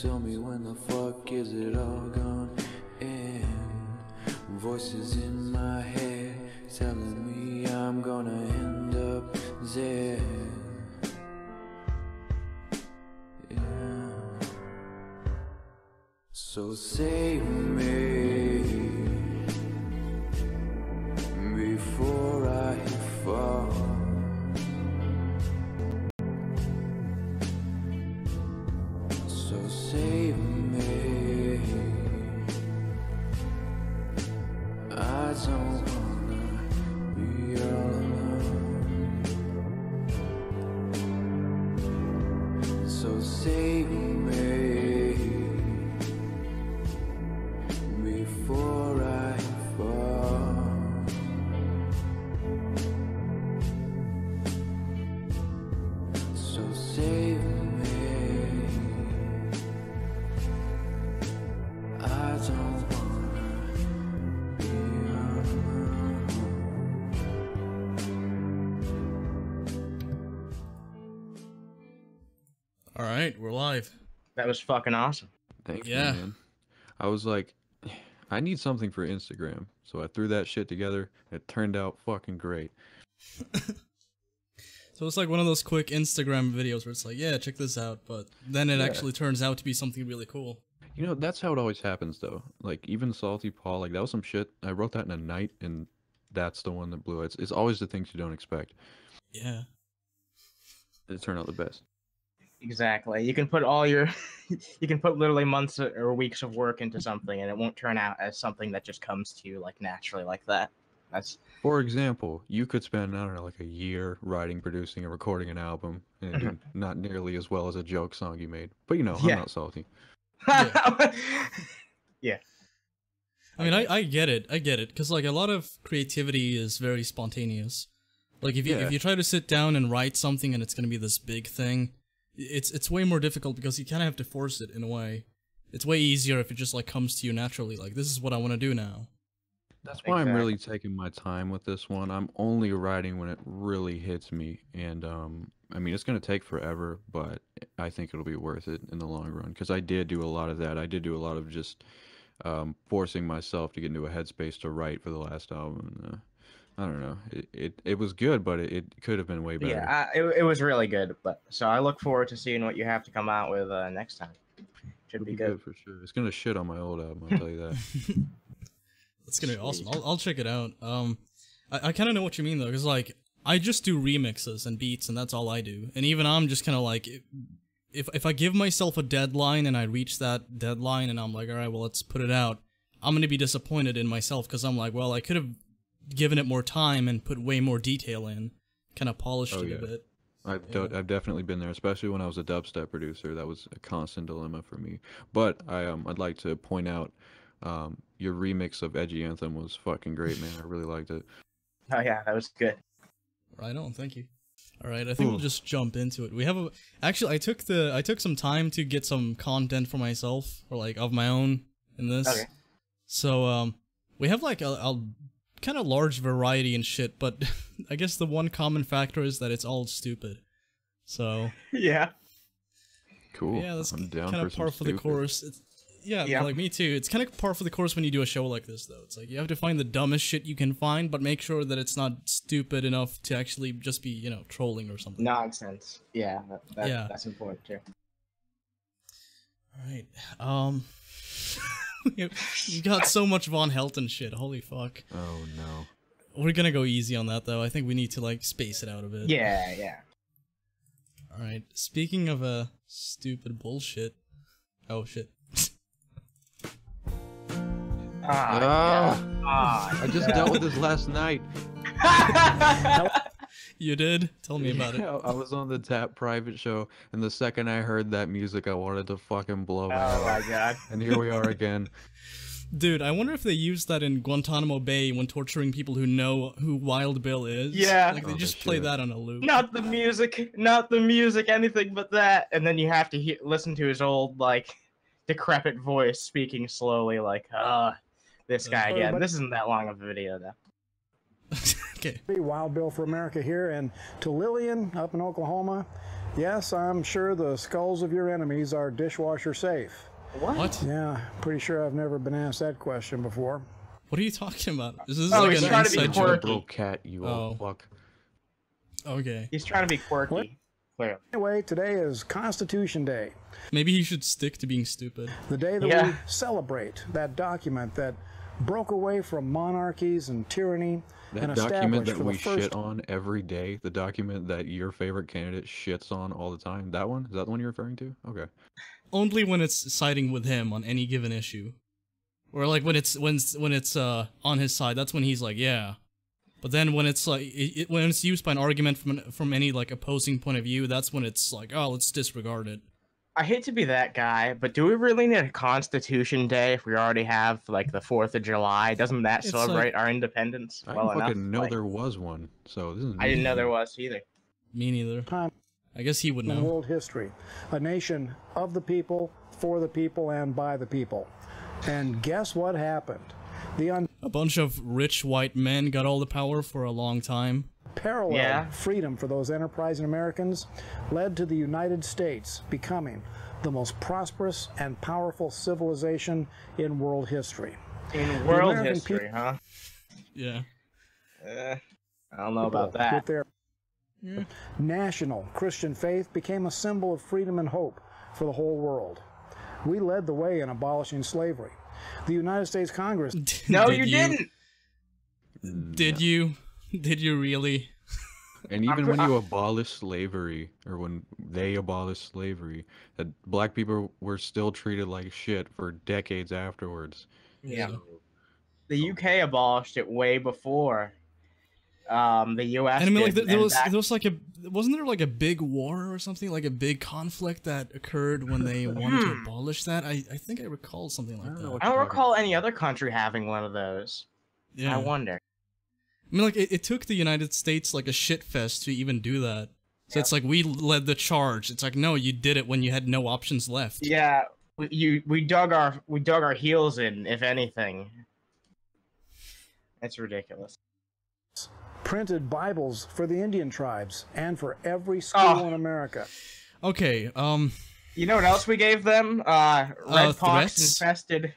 tell me when the fuck is it all gonna end? Voices in my head telling me I'm gonna end up there. Yeah. So save me before I fall. So save me. I don't wanna be all alone. So save me before I fall. So save me. I don't wanna be alone. All right, we're live. That was fucking awesome. Thank you, Yeah. man. I was like, I need something for Instagram. So I threw that shit together. It turned out fucking great. So it's like one of those quick Instagram videos where it's like, yeah, check this out, but then it actually turns out to be something really cool. You know, that's how it always happens, though. Like, even Salty Paul, like, that was some shit. I wrote that in a night, and that's the one that blew it. It's always the things you don't expect. Yeah. It turned out the best. Exactly. You can put all your, you can put literally months or weeks of work into something, and it won't turn out as something that just comes to you like naturally like that. That's For example, you could spend, I don't know, like a year writing, producing, and recording an album, and do not nearly as well as a joke song you made. But, you know, I'm Yeah. not salty. yeah. I mean, I get it, because like a lot of creativity is very spontaneous. Like if you try to sit down and write something and it's gonna be this big thing, it's way more difficult because you kind of have to force it in a way. It's way easier if it just like comes to you naturally. Like this is what I want to do now. That's why I'm really taking my time with this one. I'm only writing when it really hits me, and I mean it's gonna take forever, but I think it'll be worth it in the long run. Because I did do a lot of that. I did do a lot of just forcing myself to get into a headspace to write for the last album. I don't know. It was good, but it could have been way better. Yeah, it was really good. But so I look forward to seeing what you have to come out with next time. Should be good for sure. It's gonna shit on my old album, I'll tell you that. It's gonna be awesome. I'll check it out. I kind of know what you mean though, because like I just do remixes and beats, and that's all I do. And even I'm just kind of like, if I give myself a deadline and I reach that deadline, and I'm like, all right, well let's put it out, I'm gonna be disappointed in myself because I'm like, well I could have given it more time and put way more detail in, kind of polished it a bit. I've definitely been there, especially when I was a dubstep producer. That was a constant dilemma for me. But I'd like to point out your remix of Edgy Anthem was fucking great, man. I really liked it. Oh yeah, that was good. Right on, thank you. All right, I think we'll just jump into it. We have actually I took some time to get some content for myself, or like of my own in this. Okay. So we have like a kind of large variety and shit, but I guess the one common factor is that it's all stupid. So yeah. Cool. Yeah, that's I'm down kind of for par for the course. Yeah, like me too. It's kind of par for the course when you do a show like this, though. It's like you have to find the dumbest shit you can find, but make sure that it's not stupid enough to actually just be, you know, trolling or something. Nonsense. Yeah, that's important too. All right. You got so much Von Helton shit. Holy fuck. Oh no. We're gonna go easy on that though. I think we need to like space it out a bit. Yeah. All right. Speaking of stupid bullshit. Oh shit. I just dealt with this last night. You did? Tell me about it. I was on the Tap private show, and the second I heard that music, I wanted to fucking blow my Oh my god. And here we are again. Dude, I wonder if they used that in Guantanamo Bay when torturing people who know who Wild Bill is. Yeah. Like they just play that on a loop. Not the music, anything but that. And then you have to listen to his old, like, decrepit voice speaking slowly, like, this guy again. This isn't that long of a video, though. Okay. Wild Bill for America here, and to Lillian up in Oklahoma, Yes, I'm sure the skulls of your enemies are dishwasher safe. What? Yeah, pretty sure I've never been asked that question before. What are you talking about? This is Oh, like he's an trying to be inside quirky. joke. Bro, cat, you old fuck. Okay. He's trying to be quirky. Clearly. Anyway, today is Constitution Day. Maybe he should stick to being stupid. The day that we celebrate that document that broke away from monarchies and tyranny That and document established that we for the shit on every day, the document that your favorite candidate shits on all the time, that one? Is that the one you're referring to? Okay. Only when it's siding with him on any given issue. Or like when it's on his side, that's when he's like, yeah. But then when it's like when it's used by an argument from any like opposing point of view, that's when it's like, oh, let's disregard it. I hate to be that guy, but do we really need a Constitution Day if we already have like the 4th of July? Doesn't that It's celebrate our independence I well didn't enough? fucking know Like, there was one, so this is I didn't know there was either. Me neither. time I guess he would in know. world history. A nation of the people, for the people, and by the people. And guess what happened? The A bunch of rich white men got all the power for a long time. unparalleled freedom for those enterprising Americans led to the United States becoming the most prosperous and powerful civilization in world history. In world American history, huh? Yeah. I don't know about that. With their national Christian faith became a symbol of freedom and hope for the whole world. We led the way in abolishing slavery. The United States Congress... No, Did you didn't! Did you? Did you really? And even when you abolish slavery, or when they abolished slavery, that black people were still treated like shit for decades afterwards. Yeah. The UK abolished it way before the US And I mean, like, did, there and was like wasn't there like a big war or something, like a big conflict that occurred when they wanted to abolish that? I think I recall something like that. I don't recall any other country having one of those. Yeah. I wonder. I mean, like, it took the United States like a shit fest to even do that. So it's like we led the charge. It's like, no, you did it when you had no options left. Yeah, we dug our heels in, if anything. It's ridiculous. printed Bibles for the Indian tribes and for every school in America. Okay, you know what else we gave them? Red pox infested.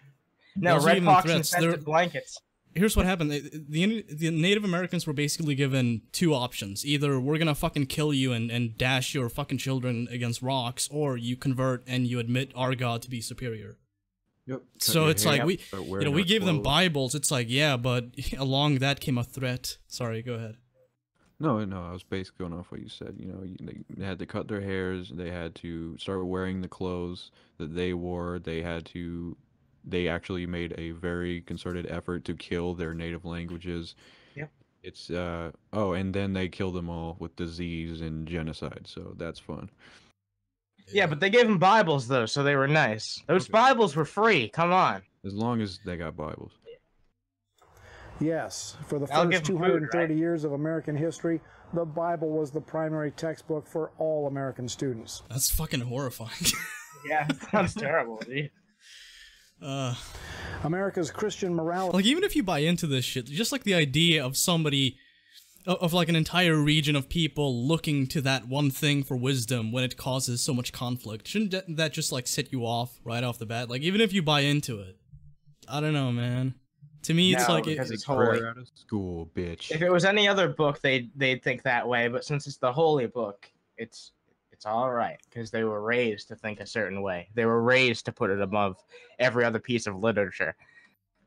No, red pox infested blankets. Here's what happened. The Native Americans were basically given two options. Either we're gonna fucking kill you and dash your fucking children against rocks, or you convert and you admit our God to be superior. Yep. So it's like we gave them Bibles. It's like, yeah, but along that came a threat. Sorry, go ahead. No, I was basically going off what you said. You know, they had to cut their hairs. They had to start wearing the clothes that they wore. They actually made a very concerted effort to kill their native languages. Yep. It's and then they killed them all with disease and genocide. So that's fun. Yeah, but they gave them Bibles though, so they were nice. Those Bibles were free. Come on. As long as they got Bibles. Yes, for the first 230 years of American history, the Bible was the primary textbook for all American students. That's fucking horrifying. Yeah, it sounds terrible, dude. America's Christian morality. Like, even if you buy into this shit, just like the idea of somebody, of like an entire region of people looking to that one thing for wisdom when it causes so much conflict, shouldn't that just like set you off right off the bat? Like, even if you buy into it, I don't know, man. To me, it's like because it's holy. Out of school, bitch. If it was any other book, they'd think that way. But since it's the holy book, it's all right because they were raised to think a certain way. They were raised to put it above every other piece of literature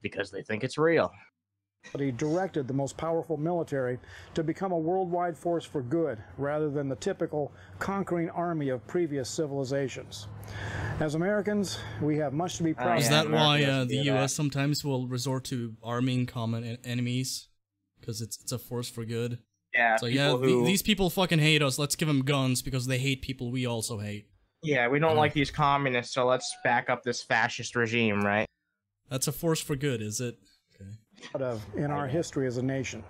because they think it's real. He directed the most powerful military to become a worldwide force for good rather than the typical conquering army of previous civilizations. As Americans, we have much to be proud of. Is that why the U.S. sometimes will resort to arming common enemies? Because it's a force for good? Yeah. So yeah, these people fucking hate us. Let's give them guns because they hate people we also hate. Yeah, we don't like these communists, so let's back up this fascist regime, right? That's a force for good, is it? Okay. In our history as a nation.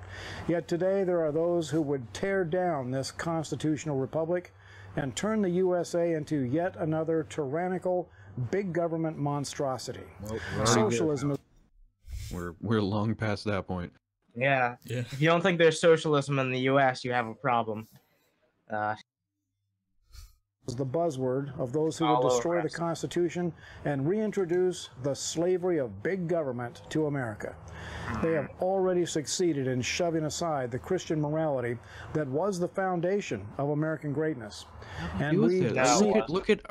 Yet today there are those who would tear down this constitutional republic and turn the USA into yet another tyrannical big government monstrosity. Well, socialism. We're long past that point. Yeah. If you don't think there's socialism in the U.S., you have a problem. is the buzzword of those who would All destroy over the us. Constitution and reintroduce the slavery of big government to America. They have already succeeded in shoving aside the Christian morality that was the foundation of American greatness. And we look at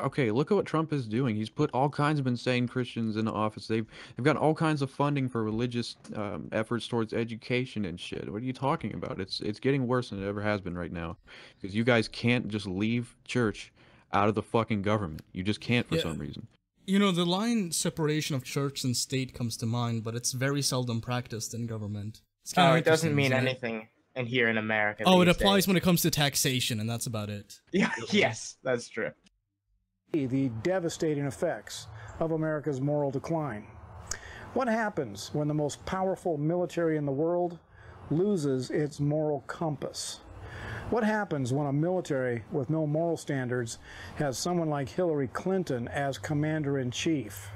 what Trump is doing. He's put all kinds of insane Christians into office. They've got all kinds of funding for religious efforts towards education and shit. What are you talking about? It's getting worse than it ever has been right now, because you guys can't just leave church out of the fucking government. You just can't for some reason. You know, the line separation of church and state comes to mind, but it's very seldom practiced in government. It's kind of it doesn't mean isn't it? anything in here in America. Oh, it these applies days. when it comes to taxation, and that's about it. Yeah, yes, that's true. the devastating effects of America's moral decline. What happens when the most powerful military in the world loses its moral compass? What happens when a military with no moral standards has someone like Hillary Clinton as commander-in-chief?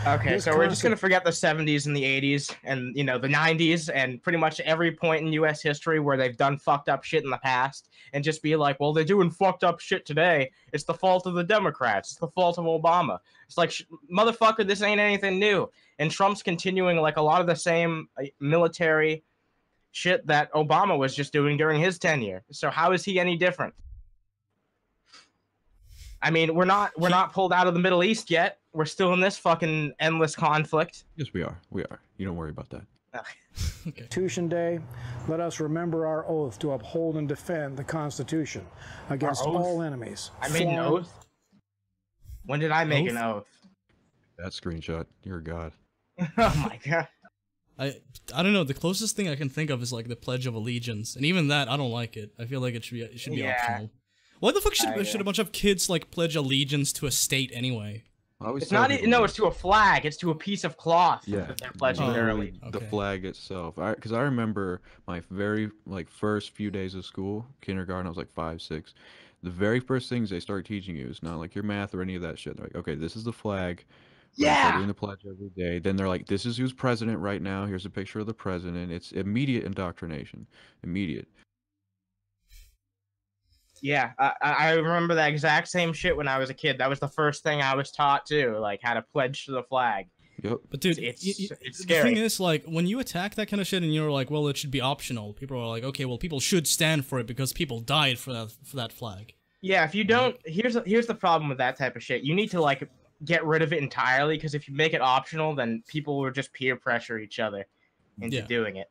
Okay, This so we're just concept- gonna forget the 70s and the 80s and, you know, the 90s and pretty much every point in U.S. history where they've done fucked up shit in the past, and just be like, well, they're doing fucked up shit today. It's the fault of the Democrats. It's the fault of Obama. It's like, motherfucker, this ain't anything new. And Trump's continuing like a lot of the same military shit that Obama was just doing during his tenure. So how is he any different? I mean, we're not pulled out of the Middle East yet. We're still in this fucking endless conflict. Yes, we are. We are. You don't worry about that. Okay. Constitution Day, let us remember our oath to uphold and defend the Constitution against Our oath? all enemies. I made an foreign- oath. When did I make an oath? That screenshot. You're a god. Oh my god. I don't know. The closest thing I can think of is like the Pledge of Allegiance, and even that I don't like it. I feel like it should be Yeah. optional. Why the fuck should yeah. a bunch of kids like pledge allegiance to a state anyway? I always It's tell not. people No, that- it's to a flag. It's to a piece of cloth. Yeah, that they're pledging literally early. the Okay. flag itself. Because I remember my very first few days of school, kindergarten. I was like 5, 6. The very first things they start teaching you is not like your math or any of that shit. They're like, okay, this is the flag. We're gonna start Yeah. doing the pledge every day. Then they're like, this is who's president right now. Here's a picture of the president. It's immediate indoctrination. Immediate. Yeah, I remember that exact same shit when I was a kid. That was the first thing I was taught too, like how to pledge to the flag. Yep. But dude, It's the scary. thing is, like, when you attack that kind of shit and you're like, well, it should be optional, people are like, okay, well, people should stand for it because people died for that flag. Yeah, if you don't, here's the problem with that type of shit. You need to like get rid of it entirely, because if you make it optional, then people will just peer pressure each other into Yeah. doing it.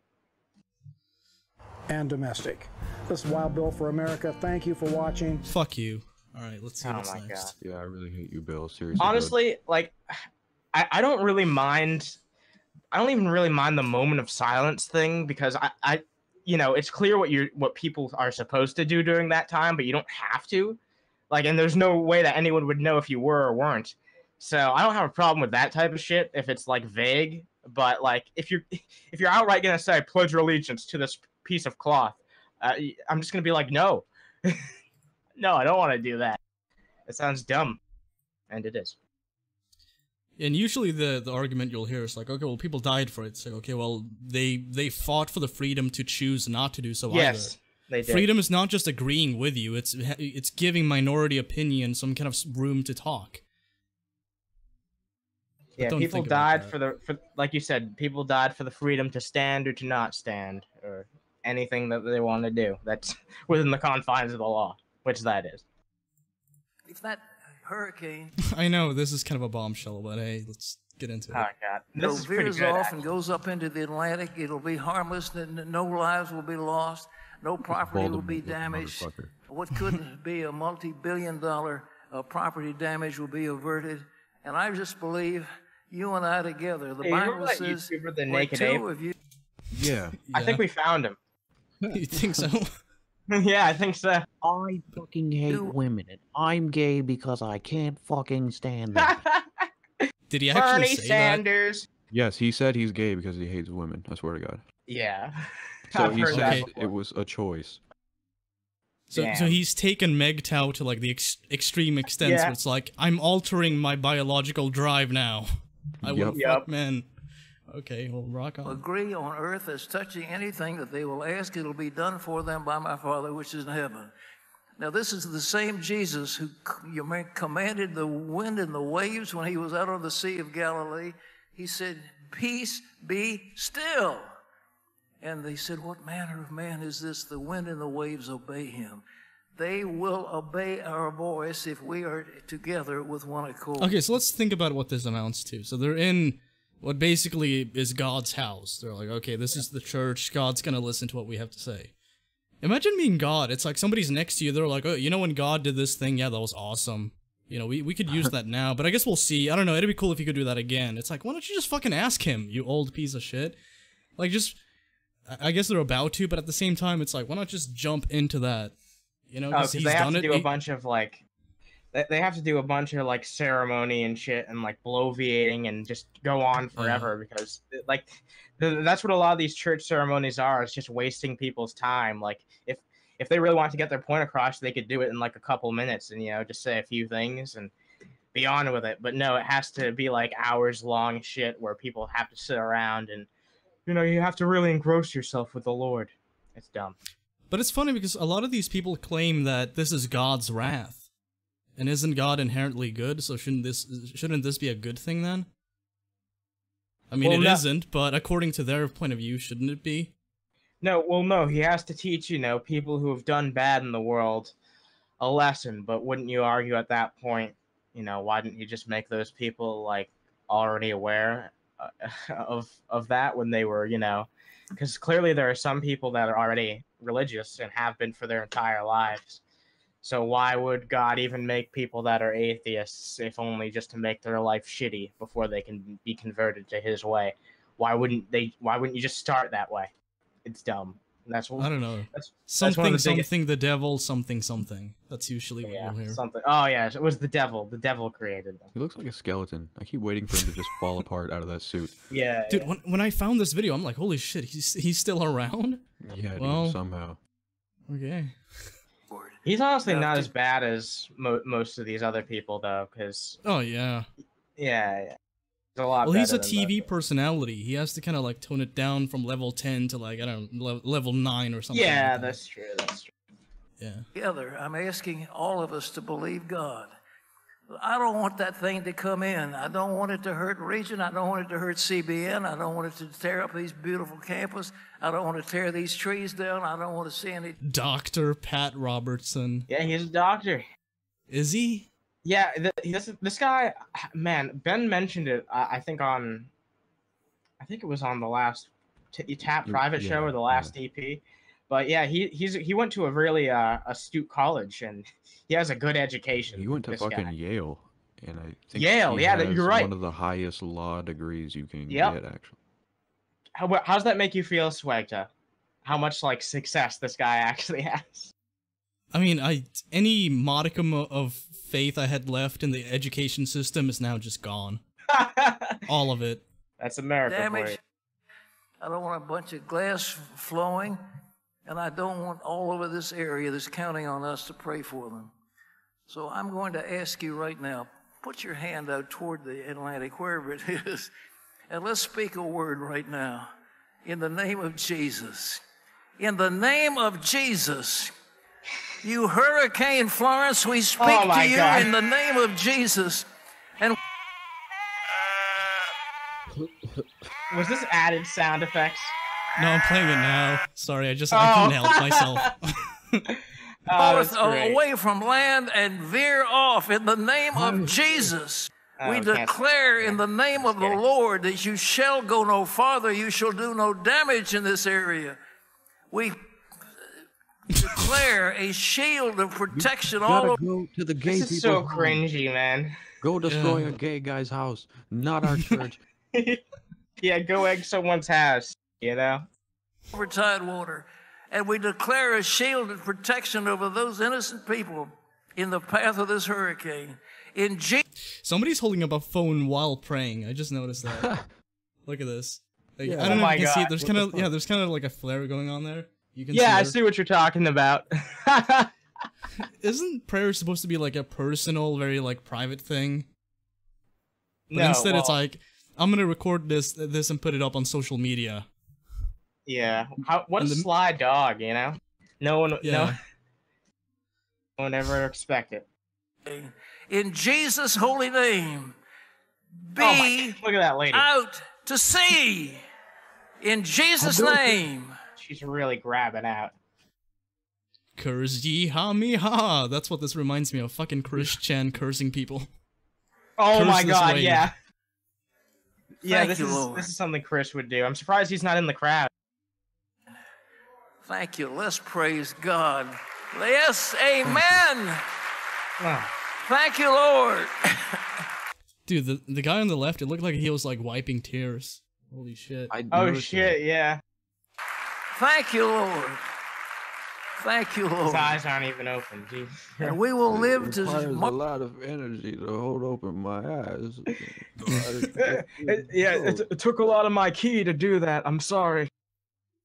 and domestic. This is Wild Bill for America. Thank you for watching. Fuck you. All right, let's see Oh what's my next. Yeah, I really hate you, Bill. Seriously. bud. Honestly, like, I don't really mind. I don't even really mind the moment of silence thing, because I you know, it's clear what people are supposed to do during that time, but you don't have to. Like, and there's no way that anyone would know if you were or weren't. So I don't have a problem with that type of shit if it's like vague. But like, if you're outright gonna say pledge your allegiance to this piece of cloth, I'm just gonna be like, no, no, I don't want to do that. It sounds dumb, and it is. And usually the argument you'll hear is like, okay, well, people died for it. It's like, okay, well, they fought for the freedom to choose not to do so Yes, they either. did. Freedom is not just agreeing with you, it's giving minority opinion some kind of room to talk. Yeah, don't people think about died that. for like you said, people died for the freedom to stand or to not stand, or anything that they want to do. That's within the confines of the law, which that is. If that hurricane I know, this is kind of a bombshell, but hey, let's get into it. Oh god, this is pretty veers good. off and actually. goes up into the Atlantic, it'll be harmless, and no lives will be lost, no property will be Voldemort, damaged. motherfucker. What could be a multi-billion-dollar property damage will be averted. And I just believe you and I together, the Hey, you remember Bible that says, YouTuber, The where Naked two Ape? of you Yeah. I think we found him. You think so? Yeah, I think so. I fucking hate women, and I'm gay because I can't fucking stand them. Did he actually Bernie say Sanders. Yes, he said he's gay because he hates women. I swear to God. Yeah. So I've he heard said that Okay. before. it was a choice. that? So Damn. he's taken MGTOW to like the extreme extent Yeah. where it's like, I'm altering my biological drive now. I will Yep. fuck men. Okay, well, rock on. agree on earth as touching anything that they will ask, it'll be done for them by my Father which is in heaven. Now, this is the same Jesus who commanded the wind and the waves when he was out on the Sea of Galilee. He said, "Peace, be still." And they said, "What manner of man is this? The wind and the waves obey him." They will obey our voice if we are together with one accord. Okay, so let's think about what this amounts to. So they're in what basically is God's house. They're like, okay, this is the church. God's gonna listen to what we have to say. Imagine being God. It's like somebody's next to you. They're like, oh, you know when God did this thing? Yeah, that was awesome. You know, we could use that now, but I guess we'll see. I don't know. It'd be cool if you could do that again. It's like, why don't you just fucking ask him, you old piece of shit? Like, just... I guess they're about to, but at the same time, it's like, why not just jump into that? You know, because they have to do a bunch of, like... They have to do a bunch of, like, ceremony and shit, and, like, bloviating, and just go on forever, because, like, that's what a lot of these church ceremonies are. It's just wasting people's time. Like, if they really want to get their point across, they could do it in, like, a couple minutes, and, you know, just say a few things, and be on with it. But no, it has to be, like, hours-long shit, where people have to sit around, and, you know, you have to really engross yourself with the Lord. It's dumb. But it's funny because a lot of these people claim that this is God's wrath. And isn't God inherently good? So shouldn't this be a good thing then? I mean, well, it isn't, but according to their point of view, shouldn't it be? No, well, no, he has to teach, you know, people who have done bad in the world a lesson. But wouldn't you argue at that point, you know, why didn't you just make those people, like, already aware of that when they were, you know, because clearly there are some people that are already religious and have been for their entire lives. So why would God even make people that are atheists if only just to make their life shitty before they can be converted to his way? Why wouldn't you just start that way? It's dumb. And that's what, I don't know. Something, the devil, something. That's usually what you'll hear. Something. Oh yeah, it was the devil. The devil created them. He looks like a skeleton. I keep waiting for him to just fall apart out of that suit. Yeah. Dude, when I found this video, I'm like, holy shit, he's still around? Yeah, dude, somehow. Okay. He's honestly not as bad as most of these other people, though, because... Oh, yeah. Yeah. He's a lot well, he's a TV personality. He has to kind of, like, tone it down from level 10 to, like, I don't know, level 9 or something. Yeah, like that. That's true. Yeah. Together, I'm asking all of us to believe God. I don't want that thing to come in. I don't want it to hurt Region. I don't want it to hurt CBN. I don't want it to tear up these beautiful campus. I don't want to tear these trees down. I don't want to see any... Dr. Pat Robertson. Yeah, he's a doctor. Is he? Yeah, this guy, man, Ben mentioned it, I think it was on the last Tap Private show or the last EP. But yeah, he went to a really astute college, and he has a good education. He went to fucking Yale, and I think Yale, he yeah, has you're right. one of the highest law degrees you can get, actually. How's that make you feel, SWEGTA? How much, like, success this guy actually has? I mean, any modicum of faith I had left in the education system is now just gone. All of it. That's America. Damage. I don't want a bunch of glass flowing, and I don't want all over this area that's counting on us to pray for them. So I'm going to ask you right now, put your hand out toward the Atlantic, wherever it is, and let's speak a word right now. In the name of Jesus. In the name of Jesus. You Hurricane Florence, we speak to you in the name of Jesus. And was this added sound effects? No, I'm playing it now. Sorry, I couldn't help myself. Away from land and veer off in the name of Jesus. We declare in the name of the Lord that you shall go no farther, you shall do no damage in this area. We declare a shield of protection all over. Go to the gay this is so cringy, man. Go destroy a gay guy's house, not our church. Yeah, go egg someone's house, you know? Over tidewater. And we declare a shield of protection over those innocent people in the path of this hurricane. In Somebody's holding up a phone while praying. I just noticed that. Look at this. Like, yeah. I don't know if you can see it. There's kind of there's kind of like a flare going on there. You can I see what you're talking about. Isn't prayer supposed to be like a personal, very like private thing? But instead it's like, I'm gonna record this and put it up on social media. Yeah. What a sly dog, you know? No one. Yeah. No. Won't ever expect it. In Jesus' holy name, Oh my be God, look at that lady. out to sea. In Jesus' name. She's really grabbing out. Curse ye ha me ha. That's what this reminds me of. Fucking Chris Chan cursing people. Oh Curse my this God, way. yeah. Yeah, Thank you, Lord. this is something Chris would do. I'm surprised he's not in the crowd. Thank you. Let's praise God. Yes, amen. Oh. Thank you, Lord. Dude, the guy on the left, it looked like he was like wiping tears. Holy shit. Oh shit, yeah. Thank you, Lord. Thank you, His Lord. eyes aren't even open. Jeez. And we will live It to requires a lot of energy to hold open my eyes. It took a lot of my ki to do that. I'm sorry.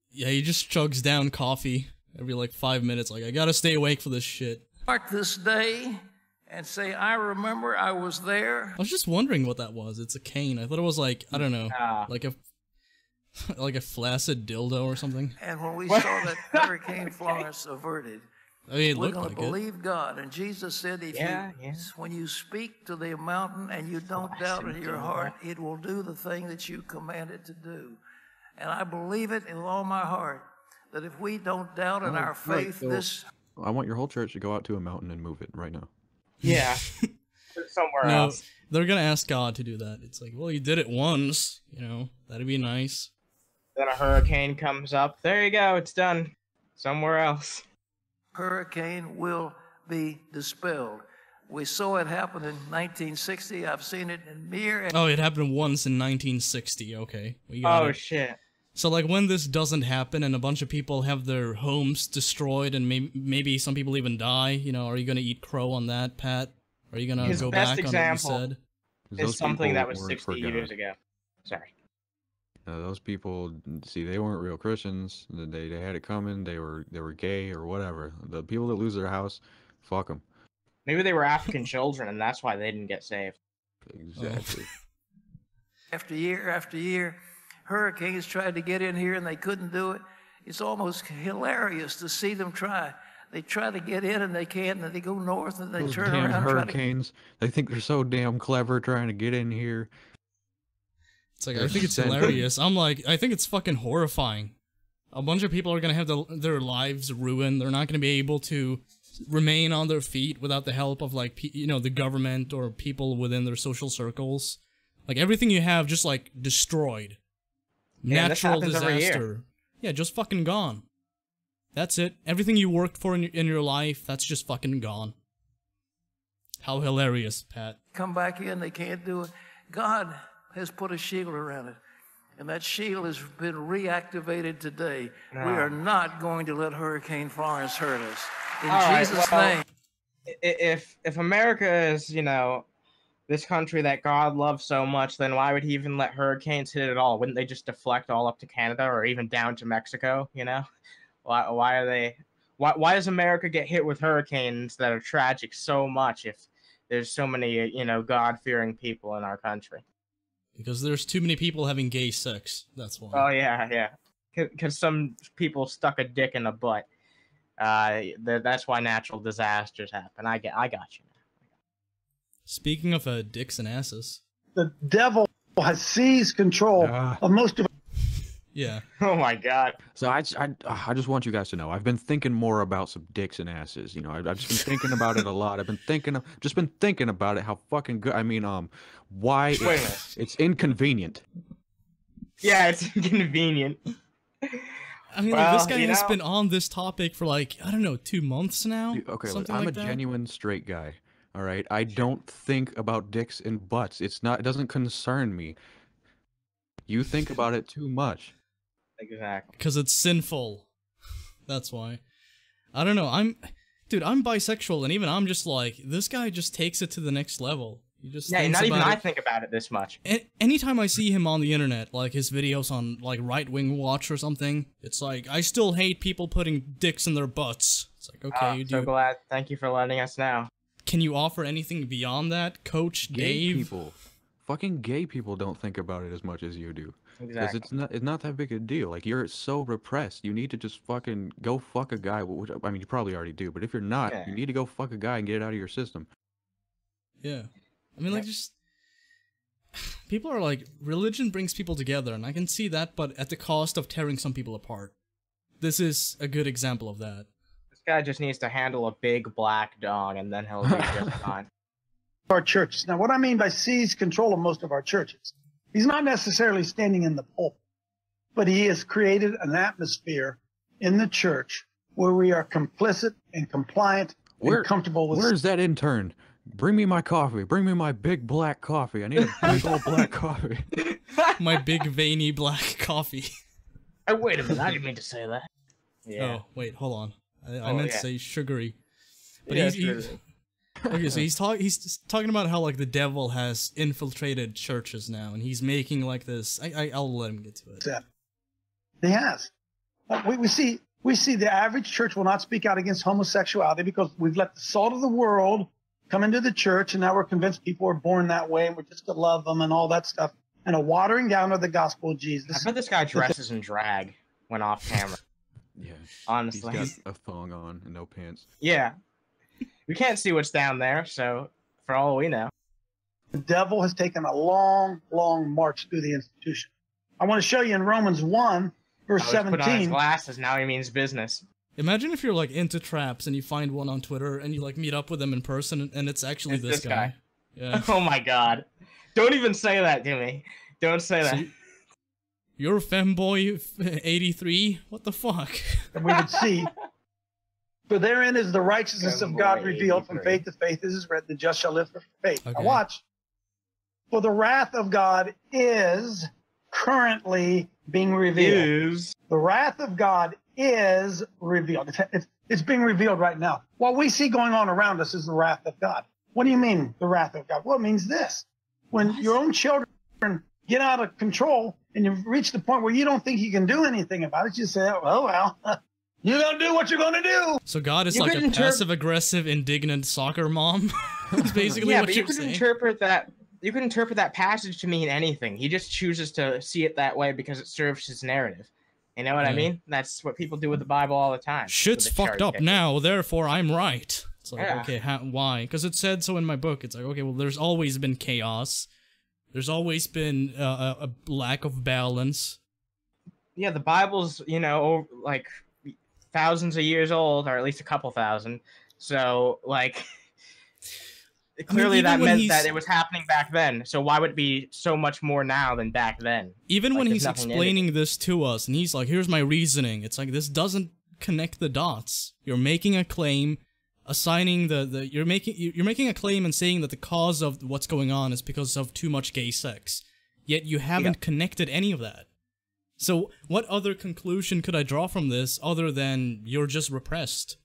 Yeah, he just chugs down coffee every like 5 minutes. Like, I gotta stay awake for this shit. mark this day and say, I remember I was there. I was just wondering what that was. It's a cane. I thought it was like, I don't know, like a like a flaccid dildo or something. And when we saw that Hurricane Florence averted, I mean, it we're looked going to like it. believe God. And Jesus said, when you speak to the mountain and you don't doubt in your heart, it will do the thing that you command it to do. And I believe it in all my heart, that if we don't doubt in our faith, I want your whole church to go out to a mountain and move it right now. Yeah. Somewhere else. They're gonna ask God to do that. It's like, well, you did it once, you know, that'd be nice. Then a hurricane comes up. There you go, it's done. Somewhere else. hurricane will be dispelled. We saw it happen in 1960. I've seen it in Mir. Oh, it happened once in 1960. Okay. We got it. Shit. So, like, when this doesn't happen and a bunch of people have their homes destroyed and maybe some people even die, you know, are you gonna eat crow on that, Pat? Are you gonna go back on what you said? Is something that was 60 years ago. Sorry. Those people, see, they weren't real Christians. They had it coming. They were gay or whatever. The people that lose their house, fuck them. Maybe they were African children, and that's why they didn't get saved. Exactly. After year after year, hurricanes tried to get in here and they couldn't do it. It's almost hilarious to see them try. They try to get in and they can't, and they go north and they Those turn damn around. hurricanes. They think they're so damn clever trying to get in here. It's like, I think it's hilarious. I'm like, I think it's fucking horrifying. A bunch of people are gonna have their lives ruined. They're not gonna be able to remain on their feet without the help of, like, you know, the government or people within their social circles. Like, everything you have just, like, destroyed. Yeah, Natural this happens every year. disaster. Yeah, just fucking gone. That's it. Everything you worked for in your life, that's just fucking gone. How hilarious, Pat. Come back in, they can't do it. God has put a shield around it. And that shield has been reactivated today. We are not going to let Hurricane Florence hurt us. In Jesus' name. If America is, you know, this country that God loves so much, then why would he even let hurricanes hit it at all? Wouldn't they just deflect all up to Canada or even down to Mexico, you know? Why does America get hit with hurricanes that are tragic so much if there's so many, you know, God-fearing people in our country? Because there's too many people having gay sex. That's why. Oh yeah. Because some people stuck a dick in a butt. That's why natural disasters happen. I got you. Speaking of dicks and asses. The devil has seized control of most of. Yeah. Oh my God. So I just want you guys to know, I've been thinking more about some dicks and asses. You know, I've just been thinking about it a lot. I've been thinking about it. How fucking good. I mean, why it's inconvenient. Yeah, it's inconvenient. I mean, like, this guy has been on this topic for, like, I don't know, 2 months now. Okay, something I'm like a that. genuine straight guy. All right, I don't think about dicks and butts. It doesn't concern me. You think about it too much. Exactly. Because it's sinful. That's why. I don't know. I'm bisexual, and even I'm just like, this guy just takes it to the next level. He just not even I think about it this much. Anytime I see him on the internet, like his videos on, like, Right Wing Watch or something, it's like, I still hate people putting dicks in their butts. It's like, okay, you do. So glad. Thank you for letting us know. Can you offer anything beyond that, Coach Dave? Fucking gay people don't think about it as much as you do. Because it's not that big a deal. Like, you're so repressed. You need to just fucking go fuck a guy. Which, I mean, you probably already do. But if you're not, you need to go fuck a guy and get it out of your system. Yeah. I mean, like, just... People are like, religion brings people together, and I can see that, but at the cost of tearing some people apart. This is a good example of that. This guy just needs to handle a big black dog, and then he'll be just fine. Our churches. Now, what I mean by seize control of most of our churches, he's not necessarily standing in the pulpit, but he has created an atmosphere in the church where we are complicit and compliant and comfortable with. Where's that intern? Bring me my coffee. Bring me my big black coffee. I need a big old black coffee. My big veiny black coffee. Oh, wait a minute. I didn't mean to say that. Yeah. Oh, wait, hold on. I meant to say sugary. But yeah, okay, so he's talking about how like the devil has infiltrated churches now, and he's making like this. I'll let him get to it. Yeah. He has. We see the average church will not speak out against homosexuality because we've let the salt of the world come into the church, and now we're convinced people are born that way, and we're just to love them and all that stuff, and a watering down of the gospel of Jesus. I bet this guy dresses in drag when off camera. Yeah, honestly, he's got a thong on and no pants. Yeah. We can't see what's down there, so for all we know. The devil has taken a long, long march through the institution. I want to show you in Romans 1, verse 17. Put on his glasses, now he means business. Imagine if you're like into traps and you find one on Twitter and you like meet up with them in person and it's actually this guy. Yeah. Oh my god. Don't even say that to me. Don't say that. You're femboy 83? What the fuck? And we would see. For therein is the righteousness of God revealed from faith to faith. This is written, the just shall live for faith. Okay. Now watch. For the wrath of God is currently being revealed. The wrath of God is revealed. It's being revealed right now. What we see going on around us is the wrath of God. What do you mean, the wrath of God? Well, it means this. When your own children get out of control and you've reached the point where you don't think you can do anything about it, you say, oh, well, you're going to do what you're going to do. So God is like a passive-aggressive, indignant soccer mom? That's basically what you're saying. You can interpret that passage to mean anything. He just chooses to see it that way because it serves his narrative. You know what I mean? That's what people do with the Bible all the time. Shit's fucked up now, therefore I'm right. It's like, okay, why? Because it said so in my book. It's like, okay, well, there's always been chaos. There's always been a lack of balance. Yeah, the Bible's, you know, like thousands of years old, or at least a couple thousand. So, like, clearly that meant that it was happening back then. So why would it be so much more now than back then? Even when he's explaining this to us, and he's like, here's my reasoning. It's like, this doesn't connect the dots. You're making a claim, assigning you're making a claim and saying that the cause of what's going on is because of too much gay sex. Yet you haven't connected any of that. So what other conclusion could I draw from this other than you're just repressed?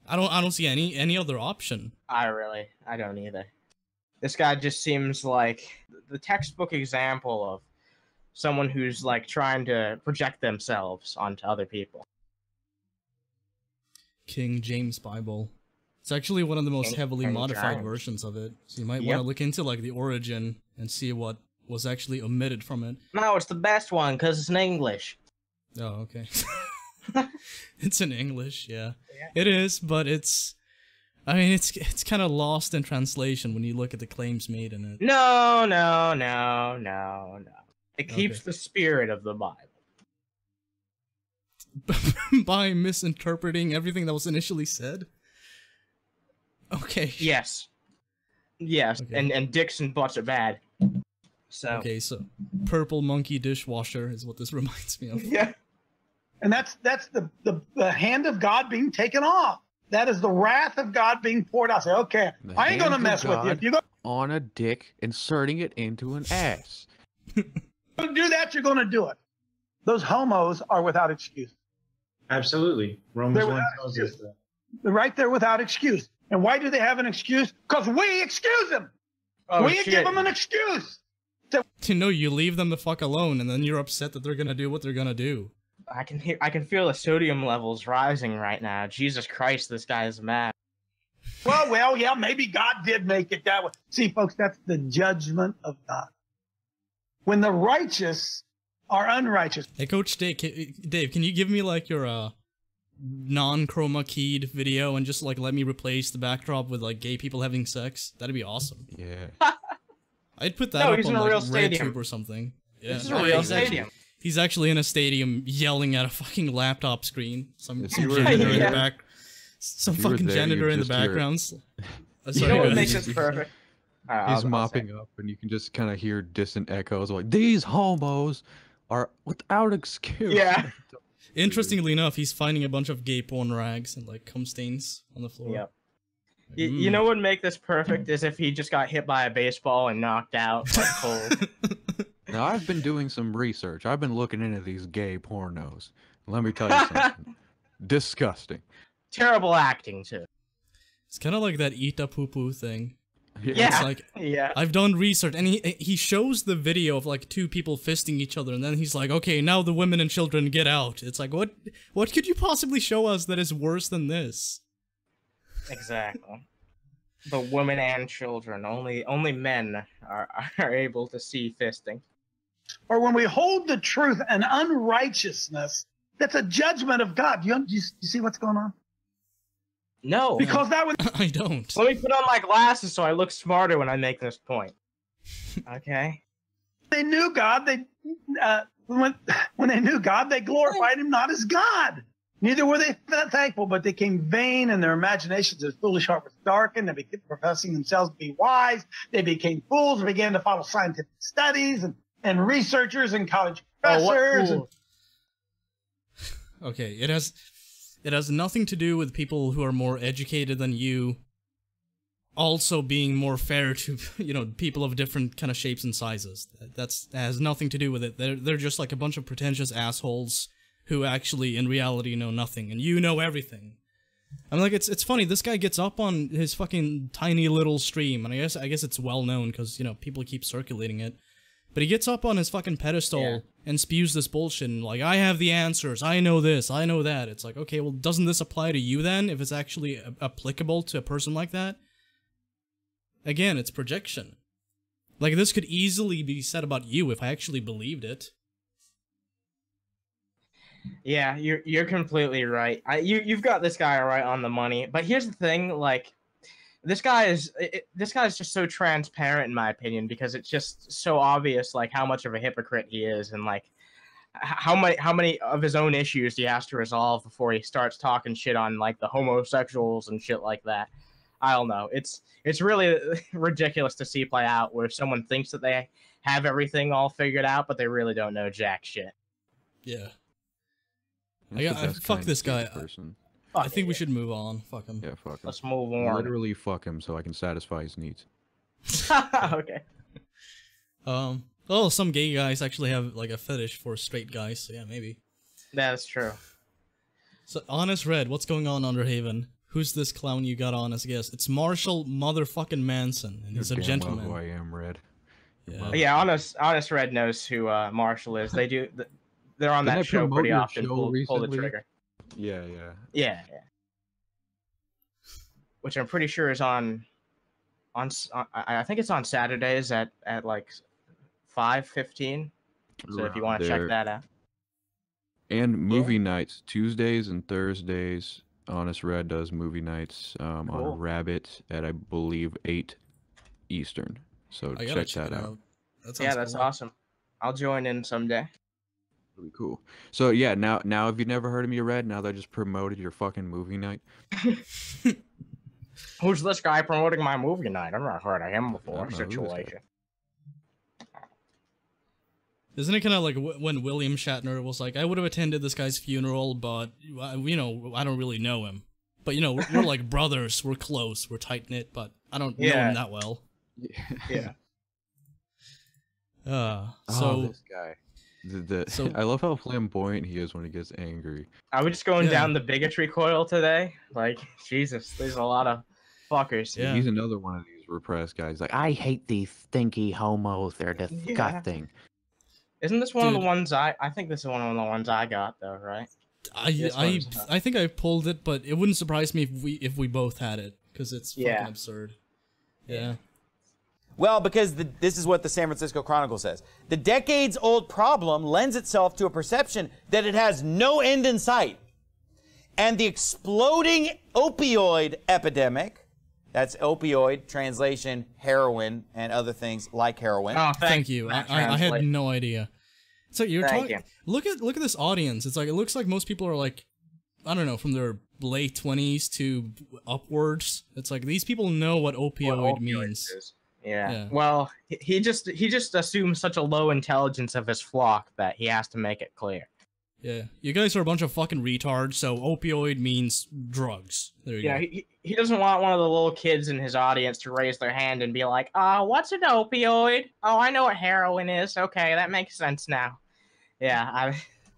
I don't see any other option. I don't either. This guy just seems like the textbook example of someone who's like trying to project themselves onto other people. King James Bible. It's actually one of the most heavily modified versions of it. So you might want to look into like the origin and see what was actually omitted from it. No, it's the best one because it's in English. Oh, okay. It's in English, yeah. It is, but it's kind of lost in translation when you look at the claims made in it. No. It keeps the spirit of the Bible. By misinterpreting everything that was initially said? Okay. Yes. Okay. And dicks and butts are bad. So. Okay, so purple monkey dishwasher is what this reminds me of. Yeah. And that's the hand of God being taken off. That is the wrath of God being poured out. Say, okay, I ain't gonna mess with you. If you go on a dick, inserting it into an ass. To do that, you're gonna do it. Those homos are without excuse. Absolutely. Romans 1 tells us that. They're right there without excuse. And why do they have an excuse? Because we excuse them. We give them an excuse. No, you leave them the fuck alone, and then you're upset that they're gonna do what they're gonna do. I can feel the sodium levels rising right now. Jesus Christ, this guy is mad. Well, yeah, maybe God did make it that way. See, folks, that's the judgment of God. when the righteous are unrighteous. Hey, Coach Dave, can you give me like your non-chroma keyed video and just like let me replace the backdrop with like gay people having sex? That'd be awesome. Yeah. I'd put that up he's on in a like real stadium. RedTube or something. Yeah, This is a real stadium. He's actually in a stadium yelling at a fucking laptop screen. Some If you were janitor in there- the back. Some If you were fucking there, janitor you'd in the just hear it. background. You Sorry, know go what ahead. makes this perfect? He's mopping up, and you can just kind of hear distant echoes like, "These homos are without excuse." Yeah. Interestingly enough, he's finding a bunch of gay porn rags and like cum stains on the floor. Yep. You know what would make this perfect is if he just got hit by a baseball and knocked out like cold. Now, I've been doing some research. I've been looking into these gay pornos. Let me tell you something. Disgusting. Terrible acting too. It's kind of like that eat a poo poo thing. Yeah. It's like, Yeah. I've done research, and he shows the video of like two people fisting each other, and then he's like, okay, now the women and children get out. It's like, what could you possibly show us that is worse than this? Exactly. The women and children. Only men are able to see fisting. Or when we hold the truth and unrighteousness, that's a judgment of God. You see what's going on? No. Because that was I don't. Let me put on my glasses so I look smarter when I make this point. Okay. they knew God. When they knew God, they glorified Him not as God. Neither were they thankful, but they became vain, and their imaginations, their foolish heart was darkened. They became professing themselves to be wise. They became fools and began to follow scientific studies and researchers and college professors. Okay, it has nothing to do with people who are more educated than you also being more fair to, people of different kind of shapes and sizes. That has nothing to do with it. They're just like a bunch of pretentious assholes who actually in reality know nothing, and you know everything. I'm like, it's funny, this guy gets up on his fucking tiny little stream, and I guess it's well known because, people keep circulating it. But he gets up on his fucking pedestal and spews this bullshit and like, I have the answers, I know this, I know that. It's like, okay, well, doesn't this apply to you then, if it's actually applicable to a person like that? Again, it's projection. Like, this could easily be said about you if I actually believed it. Yeah, you're completely right. You've got this guy right on the money. But here's the thing, like, this guy is just so transparent in my opinion, because it's just so obvious like how much of a hypocrite he is, and like how many of his own issues he has to resolve before he starts talking shit on like the homosexuals and shit like that. I don't know. It's really ridiculous to see play out where someone thinks that they have everything all figured out, but they really don't know jack shit. Yeah. Fuck this guy. Person. I think we should move on. Fuck him. Yeah, fuck him. Let's move on. Literally fuck him so I can satisfy his needs. Okay. Well, some gay guys actually have like a fetish for straight guys, so yeah, maybe. That's true. So, Honest Red, what's going on, Underhaven? Who's this clown you got on as a guest? It's Marshal motherfucking Manson, and he's a gentleman. Who I am, Red. Yeah, Honest Red knows who Marshall is. They do. They're on Didn't that I show promote pretty your often. show Pull the recently? trigger. Yeah. Which I'm pretty sure is on I think it's on Saturdays at like 5:15. So if you want to check that out. And movie nights, Tuesdays and Thursdays. Honest Red does movie nights on Rabbit at I believe 8 Eastern. So check that out. That's cool. awesome. I'll join in someday. Really cool. So yeah, now if you've never heard of me, Red, now that I just promoted your fucking movie night. Who's this guy promoting my movie night? I've not heard of him before. Situation. Isn't it kind of like when William Shatner was like, I would have attended this guy's funeral, but, I don't really know him. But, we're like brothers, we're close, we're tight-knit, but I don't know him that well. Yeah. So this guy. I love how flamboyant he is when he gets angry. Are we just going down the bigotry coil today? Like, Jesus, there's a lot of fuckers. Yeah. He's another one of these repressed guys. Like, I hate these stinky homos. They're disgusting. Isn't this one of the ones I think this is one of the ones I got though, right? I think I pulled it, but it wouldn't surprise me if we both had it, because it's fucking absurd. Yeah. Well, because this is what the San Francisco Chronicle says. The decades-old problem lends itself to a perception that it has no end in sight. And the exploding opioid epidemic, that's opioid, translation, heroin, and other things like heroin. Oh, thank you. I had no idea. So you're talking. Look at this audience. It's like, it looks like most people are like, I don't know, from their late 20s to upwards. It's like these people know what opioid means. Yeah. Well, he just assumes such a low intelligence of his flock that he has to make it clear. Yeah, you guys are a bunch of fucking retards, so opioid means drugs. There you go. Yeah, he doesn't want one of the little kids in his audience to raise their hand and be like, what's an opioid? Oh, I know what heroin is. Okay, that makes sense now. Yeah,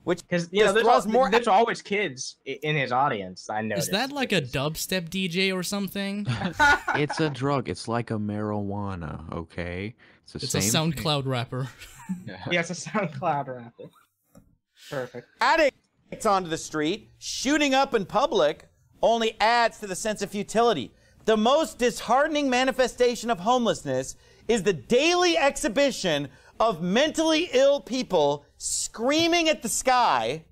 because there's always kids in his audience. I know. Is that like a dubstep DJ or something? It's a drug. It's like a marijuana. Okay, it's a SoundCloud rapper. Yeah, it's a SoundCloud rapper. Perfect. Addicts onto the street, shooting up in public, only adds to the sense of futility. The most disheartening manifestation of homelessness is the daily exhibition of mentally ill people screaming at the sky,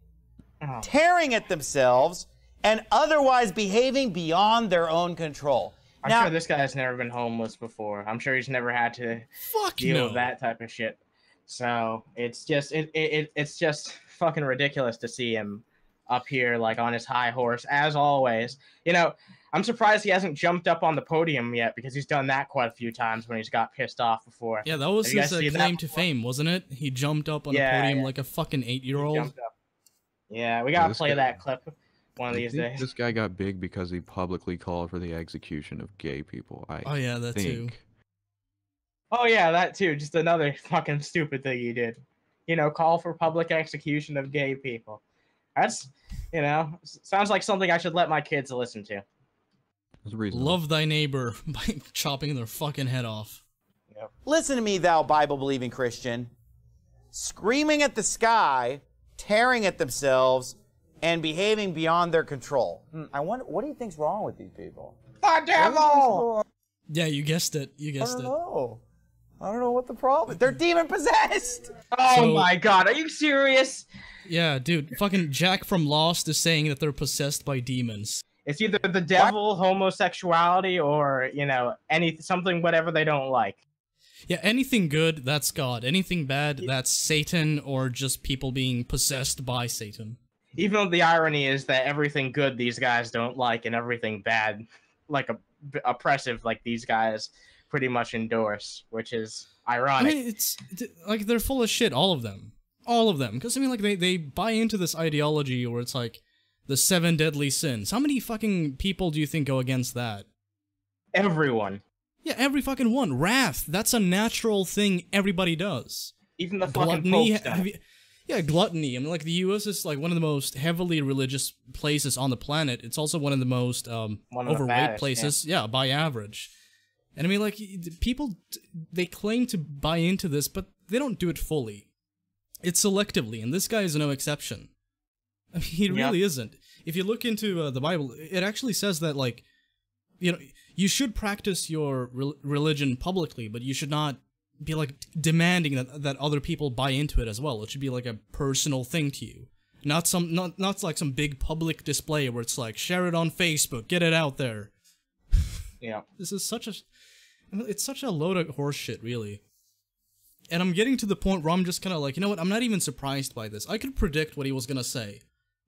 tearing at themselves, and otherwise behaving beyond their own control. I'm sure this guy's never been homeless before. I'm sure he's never had to deal with that type of shit. So it's just fucking ridiculous to see him up here like on his high horse as always. You know, I'm surprised he hasn't jumped up on the podium yet because he's done that quite a few times when he's got pissed off before. Yeah, that was his claim to fame, wasn't it? He jumped up on the podium like a fucking 8-year-old. Yeah, we gotta play that clip one of these days. This guy got big because he publicly called for the execution of gay people. Oh yeah, that too. Oh yeah, that too. Just another fucking stupid thing he did. You know, call for public execution of gay people. That's, you know, sounds like something I should let my kids listen to. Love thy neighbor by chopping their fucking head off. Yep. Listen to me, thou Bible-believing Christian. Screaming at the sky, tearing at themselves, and behaving beyond their control. I wonder, what do you think's wrong with these people? The devil! Yeah, you guessed it. You guessed it. I don't know what the problem is. They're demon-possessed! Oh my god, are you serious? Yeah, dude, fucking Jack from Lost is saying that they're possessed by demons. It's either the devil, homosexuality, or, you know, something, whatever they don't like. Yeah, anything good, that's God. Anything bad, that's Satan, or just people being possessed by Satan. Even though the irony is that everything good these guys don't like, and everything bad, like oppressive, like these guys pretty much endorse, which is ironic. I mean, it's like they're full of shit, all of them. All of them. Because, I mean, like, they buy into this ideology where it's like, the 7 deadly sins. How many fucking people do you think go against that? Everyone. Yeah, every fucking one. Wrath. That's a natural thing everybody does. Even the fucking popes does. Yeah, gluttony. I mean, like, the U.S. is, like, one of the most heavily religious places on the planet. It's also one of the most overweight places. Yeah, by average. And I mean, like, people, they claim to buy into this, but they don't do it fully. It's selectively, and this guy is no exception. I mean, he really isn't. If you look into the Bible, it actually says that, like, you know, you should practice your religion publicly, but you should not be, like, demanding that other people buy into it as well. It should be, like, a personal thing to you. Not like some big public display where it's like, share it on Facebook, get it out there. Yeah. This is it's such a load of horse shit, really. And I'm getting to the point where I'm just kind of like, you know what, I'm not even surprised by this. I could predict what he was gonna say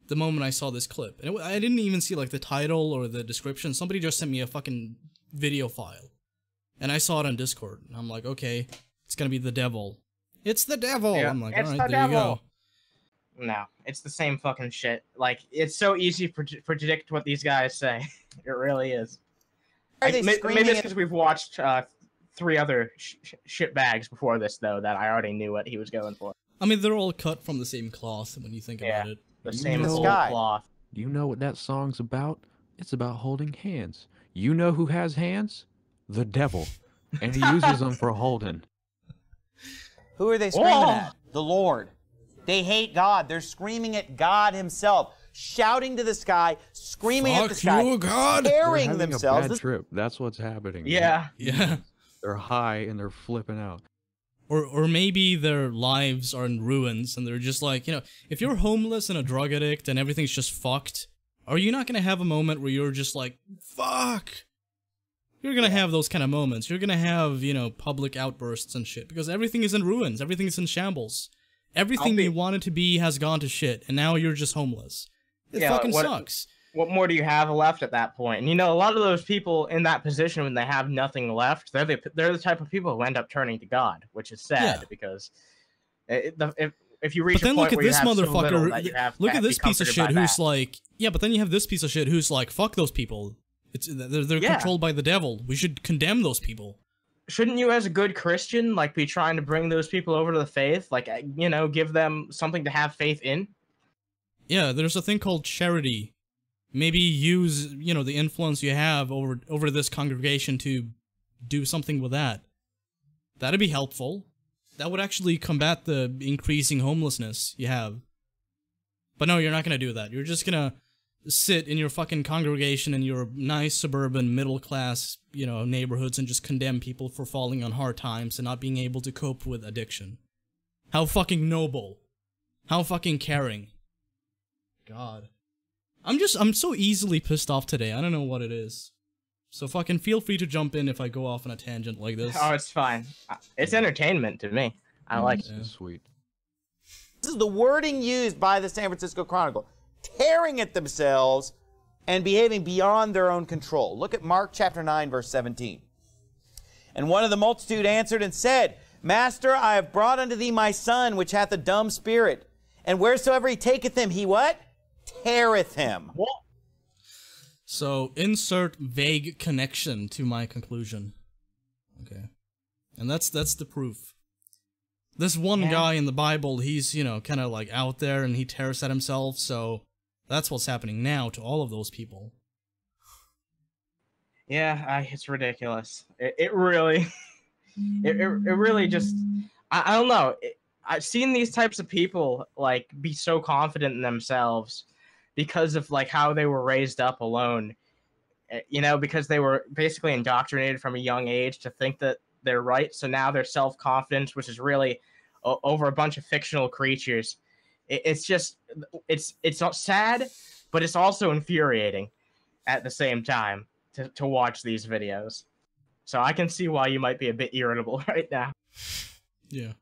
the moment I saw this clip. And I didn't even see, like, the title or the description. Somebody just sent me a fucking video file. And I saw it on Discord. And I'm like, okay, it's gonna be the devil. It's the devil! Yeah, I'm like, alright, there you go. No, it's the same fucking shit. Like, it's so easy to predict what these guys say. It really is. Maybe it's because we've watched 3 other shit bags before this, though, that I already knew what he was going for. I mean, they're all cut from the same cloth when you think about it. The same cloth. You know what that song's about? It's about holding hands. You know who has hands? The devil. And he uses them for holding. Who are they screaming at? The Lord. They hate God. They're screaming at God himself. Shouting to the sky, screaming at the sky, you, God. tearing They're having themselves. a bad trip. That's what's happening. Yeah. Yeah. They're high and they're flipping out. Or maybe their lives are in ruins and they're just like, you know, if you're homeless and a drug addict and everything's just fucked, are you not gonna have a moment where you're just like, fuck? You're gonna have those kind of moments. You're gonna have, you know, public outbursts and shit because everything is in ruins. Everything is in shambles. Everything you wanted to be has gone to shit, and now you're just homeless. It fucking sucks. What more do you have left at that point? And you know, a lot of those people in that position when they have nothing left, they're the type of people who end up turning to God, which is sad because if you reach but then a point look at where this you have so motherfucker. little that you have Look to at be this piece of comforted shit by who's that. like, yeah, but then you have this piece of shit who's like, fuck those people. They're controlled by the devil. We should condemn those people. Shouldn't you, as a good Christian, like be trying to bring those people over to the faith? Like, you know, give them something to have faith in? Yeah, there's a thing called charity. Maybe use, you know, the influence you have over this congregation to do something with that. That'd be helpful. That would actually combat the increasing homelessness you have. But no, you're not gonna do that. You're just gonna sit in your fucking congregation in your nice suburban middle class, you know, neighborhoods and just condemn people for falling on hard times and not being able to cope with addiction. How fucking noble. How fucking caring. God. I'm so easily pissed off today. I don't know what it is. So fucking feel free to jump in if I go off on a tangent like this. Oh, it's fine. It's entertainment to me. I like it. Sweet. This is the wording used by the San Francisco Chronicle. Tearing at themselves and behaving beyond their own control. Look at Mark chapter 9, verse 17. And one of the multitude answered and said, Master, I have brought unto thee my son, which hath a dumb spirit. And wheresoever he taketh him, he what? Teareth him. What? So, insert vague connection to my conclusion. Okay. And that's the proof. This one guy in the Bible, he's, you know, kind of like out there and he tears at himself, so that's what's happening now to all of those people. Yeah, it's ridiculous. It really, it really just, I don't know. I've seen these types of people, like, be so confident in themselves because of, like, how they were raised up alone. You know, because they were basically indoctrinated from a young age to think that they're right. So now their self-confidence, which is really over a bunch of fictional creatures, it's just, it's not sad, but it's also infuriating at the same time to watch these videos. So I can see why you might be a bit irritable right now. Yeah.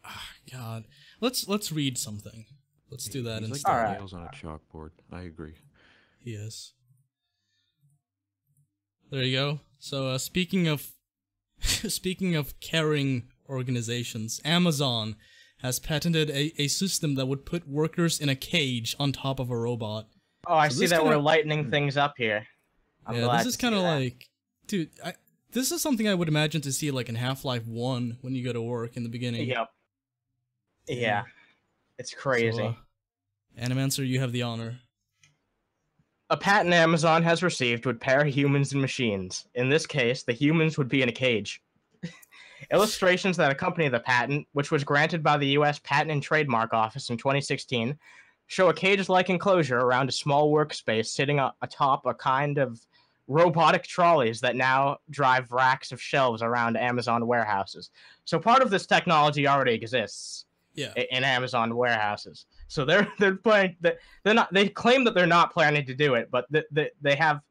Oh, God. Let's read something. Let's do that He's instead. like nails on a chalkboard. I agree. He is. There you go. So speaking of caring organizations, Amazon has patented a system that would put workers in a cage on top of a robot. Oh, I see that we're lightening things up here. I'm glad this is kind of like, dude, this is something I would imagine to see like in Half-Life 1 when you go to work in the beginning. Yep. Yeah. It's crazy. So, Animancer, you have the honor. A patent Amazon has received would pair humans and machines. In this case, the humans would be in a cage. Illustrations that accompany the patent, which was granted by the U.S. Patent and Trademark Office in 2016, show a cage-like enclosure around a small workspace sitting atop a kind of robotic trolleys that now drive racks of shelves around Amazon warehouses. So part of this technology already exists in Amazon warehouses. So they're planning that they claim that they're not planning to do it, but they have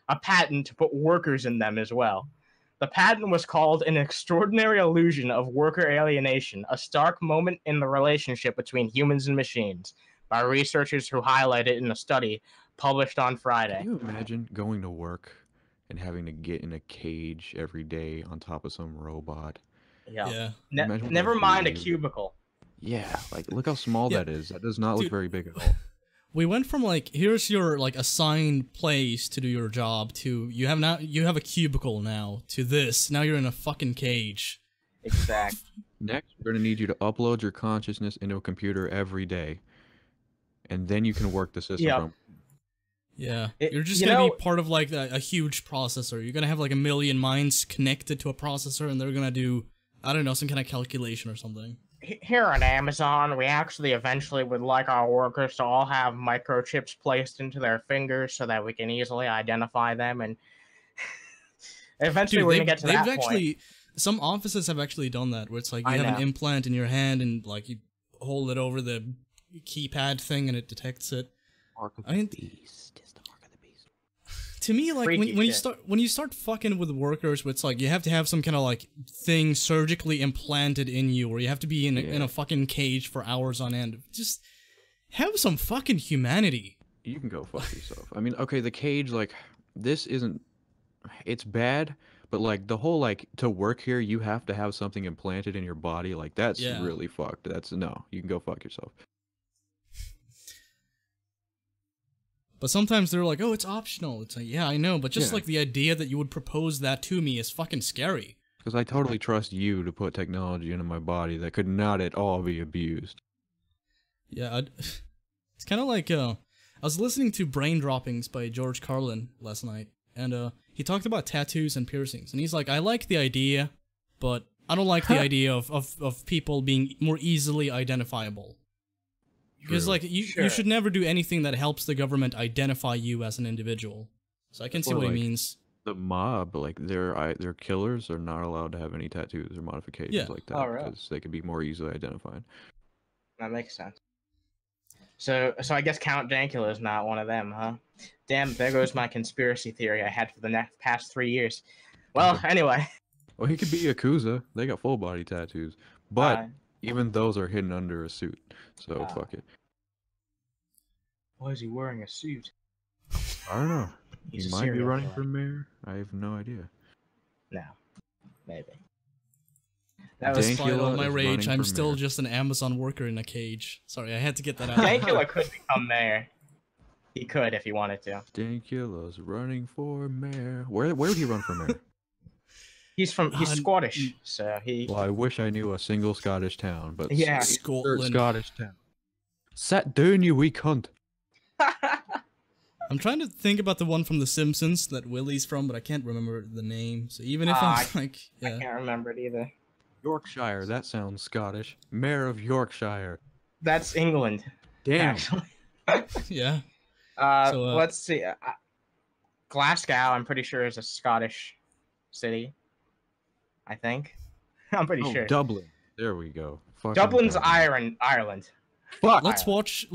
a patent to put workers in them as well. The patent was called an extraordinary illusion of worker alienation, a stark moment in the relationship between humans and machines, by researchers who highlight it in a study published on Friday. Can you imagine going to work and having to get in a cage every day on top of some robot? Yeah. Never mind a cubicle. Yeah, like look how small that is. That does not look very big at all. We went from like, here's your like assigned place to do your job to you have a cubicle now to this. Now you're in a fucking cage. Exactly. Next, we're gonna need you to upload your consciousness into a computer every day, and then you can work the system from. Yeah, you're just gonna be part of like a huge processor. You're gonna have like a million minds connected to a processor, and they're gonna do, I don't know, some kind of calculation or something. Here at Amazon, we actually eventually would like our workers to all have microchips placed into their fingers so that we can easily identify them. And Eventually, Dude, we're gonna get to that point. Some offices have actually done that, where it's like you have an implant in your hand and like you hold it over the keypad thing and it detects it. Mark of the beast. It's the mark of the beast. To me, like when you start fucking with workers, where it's like you have to have some kind of like thing surgically implanted in you, or you have to be in a fucking cage for hours on end. Just have some fucking humanity. You can go fuck yourself. I mean, okay, the cage, like, this isn't... It's bad, but, like, the whole, like, to work here, you have to have something implanted in your body. Like, that's really fucked. That's... No, you can go fuck yourself. But sometimes they're like, oh, it's optional. It's like, yeah, I know, but just, like, the idea that you would propose that to me is fucking scary. Because I totally trust you to put technology into my body that could not at all be abused. Yeah, it's kind of like, I was listening to Brain Droppings by George Carlin last night, and he talked about tattoos and piercings, and he's like, I like the idea, but I don't like the idea of people being more easily identifiable. Because, like, you should never do anything that helps the government identify you as an individual. So I can see what he means. The mob, like, their killers are not allowed to have any tattoos or modifications like that, because they could be more easily identified. That makes sense. So I guess Count Dankula is not one of them, huh? Damn, there goes my conspiracy theory I had for the past 3 years. Well, anyway. Well, he could be Yakuza. They got full body tattoos. But even those are hidden under a suit. So fuck it. Why is he wearing a suit? I don't know. He might be running for mayor. I have no idea. No. Maybe. Despite all my rage, I'm still just an Amazon worker in a cage. Sorry, I had to get that out. Dankula could become mayor. He could if he wanted to. Dankula's running for mayor. Where would he run for mayor? He's Scottish, so he... Well, I wish I knew a single Scottish town, but... Yeah. Scotland. Scottish town. Sat down, you wee cunt. I'm trying to think about the one from The Simpsons that Willie's from, but I can't remember the name. So even if I'm like... Yeah. I can't remember it either. Yorkshire, that sounds Scottish. Mayor of Yorkshire. That's England. Damn. Actually. Yeah. Let's see. Glasgow, I'm pretty sure, is a Scottish city. I think. I'm pretty sure. Dublin. There we go. Fucking Dublin's Ireland. Fuck. Let's watch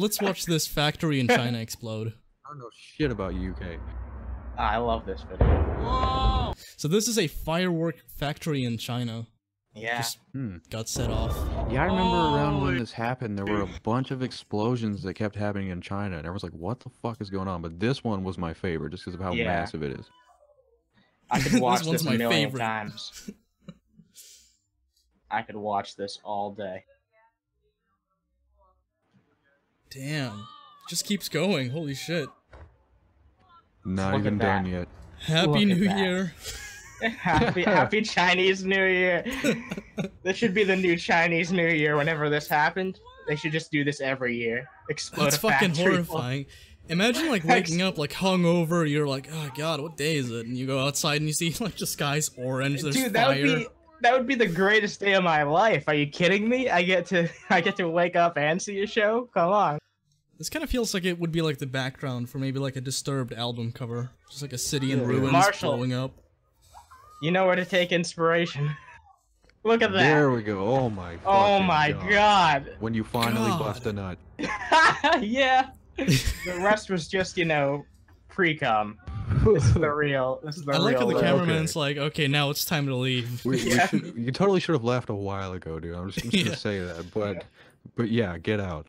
this factory in China explode. I don't know shit about UK. I love this video. Whoa! So this is a firework factory in China. Yeah. Just got set off. Yeah, I remember around when this happened, there were a bunch of explosions that kept happening in China, and everyone's like, what the fuck is going on? But this one was my favorite, just because of how massive it is. I could watch this a million times. I could watch this all day. Damn. Just keeps going. Holy shit. Not even done yet. Happy New Year. Happy Chinese New Year. This should be the new Chinese New Year whenever this happened. They should just do this every year. Explode That's a fucking factory. horrifying. Imagine like waking up like hungover, you're like, oh god, what day is it? And you go outside and you see like the sky's orange, there's Dude, fire. That would be the greatest day of my life. Are you kidding me? I get to wake up and see a show? Come on. This kind of feels like it would be like the background for maybe like a Disturbed album cover. Just like a city in ruins blowing up. You know where to take inspiration. Look at that. There we go. Oh my god. When you finally bust a nut. Yeah. The rest was just, pre-cum. This is the real. I like how the cameraman's like, okay, now it's time to leave. You totally should have left a while ago, dude. I'm just gonna say that, but yeah, get out.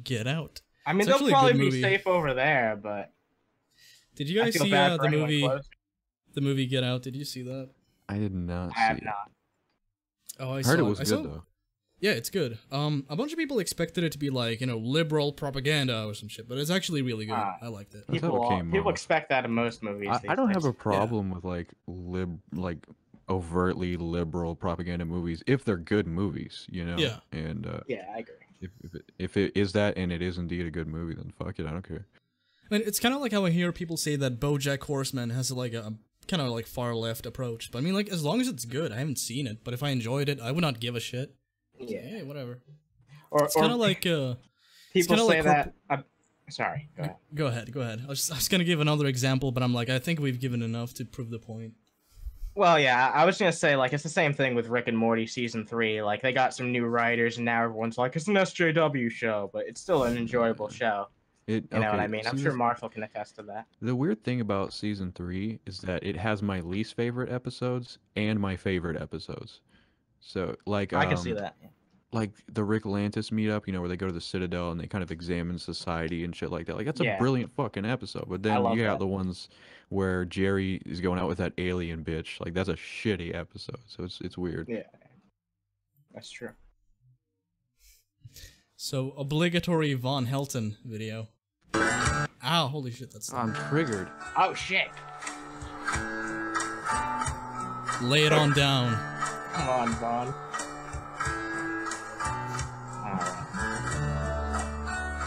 Get out. I mean, they'll probably be safe over there, but. Did you guys see the movie? The movie Get Out. Did you see that? I did not. I have not. Oh, I heard it was good though. Yeah, it's good. A bunch of people expected it to be like, liberal propaganda or some shit, but it's actually really good. I liked it. People expect that in most movies. I don't have a problem with like overtly liberal propaganda movies if they're good movies, Yeah. And yeah, I agree. If it is that and it is indeed a good movie, then fuck it, I don't care. I mean, it's kind of like how I hear people say that BoJack Horseman has like a kind of like far left approach, but I mean, like as long as it's good, I haven't seen it, but if I enjoyed it, I would not give a shit. Yeah, hey, whatever. Or it's kind of like people say that Sorry, go ahead. Go ahead. I was gonna give another example, but I'm like, I think we've given enough to prove the point. Well, yeah, I was gonna say, like, it's the same thing with Rick and Morty season 3. Like, they got some new writers, and now everyone's like, it's an SJW show, but it's still an enjoyable show. You know what I mean? I'm sure Marshall can attest to that. The weird thing about season 3 is that it has my least favorite episodes and my favorite episodes. So, like, I can see that. Like the Rick Lantis meetup, you know, where they go to the Citadel and they kind of examine society and shit like that. Like, that's a brilliant fucking episode. But then you got the ones where Jerry is going out with that alien bitch. Like, that's a shitty episode. So it's weird. Yeah, that's true. So, obligatory Von Helton video. Ow, holy shit, that's... I'm triggered. Oh, shit. Lay it on down. Come on, Von.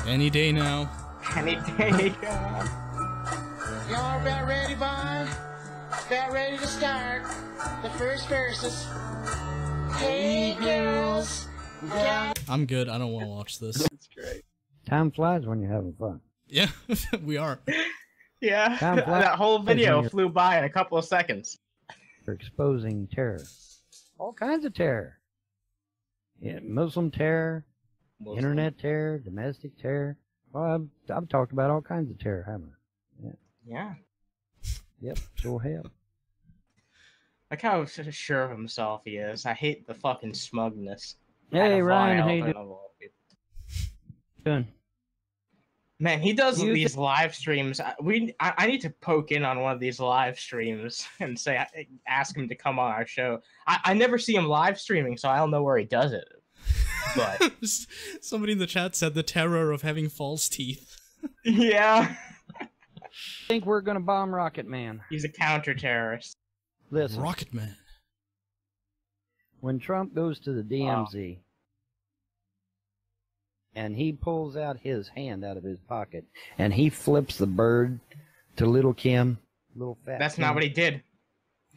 Any day now. Any day now. Y'all about ready, Von? About ready to start the first verses. Hey, girls. I'm good. I don't want to watch this. That's great. Time flies when you're having fun. Yeah, we are. Yeah, that whole video flew by in a couple of seconds. For exposing terror. All kinds of terror. Yeah, Muslim terror, internet terror, domestic terror. Well, I've talked about all kinds of terror, haven't I? Yeah. Yep, sure have. Like how sure of himself he is. I hate the fucking smugness. Hey, Ryan, how you doing? Man, he does these live streams. I need to poke in on one of these live streams and ask him to come on our show. I never see him live streaming, so I don't know where he does it. But somebody in the chat said the terror of having false teeth. Yeah. I think we're gonna bomb Rocket Man. He's a counter-terrorist. Listen. Rocket Man. When Trump goes to the DMZ and he pulls out his hand out of his pocket and he flips the bird to little Kim, little fat That's Kim, not what he did.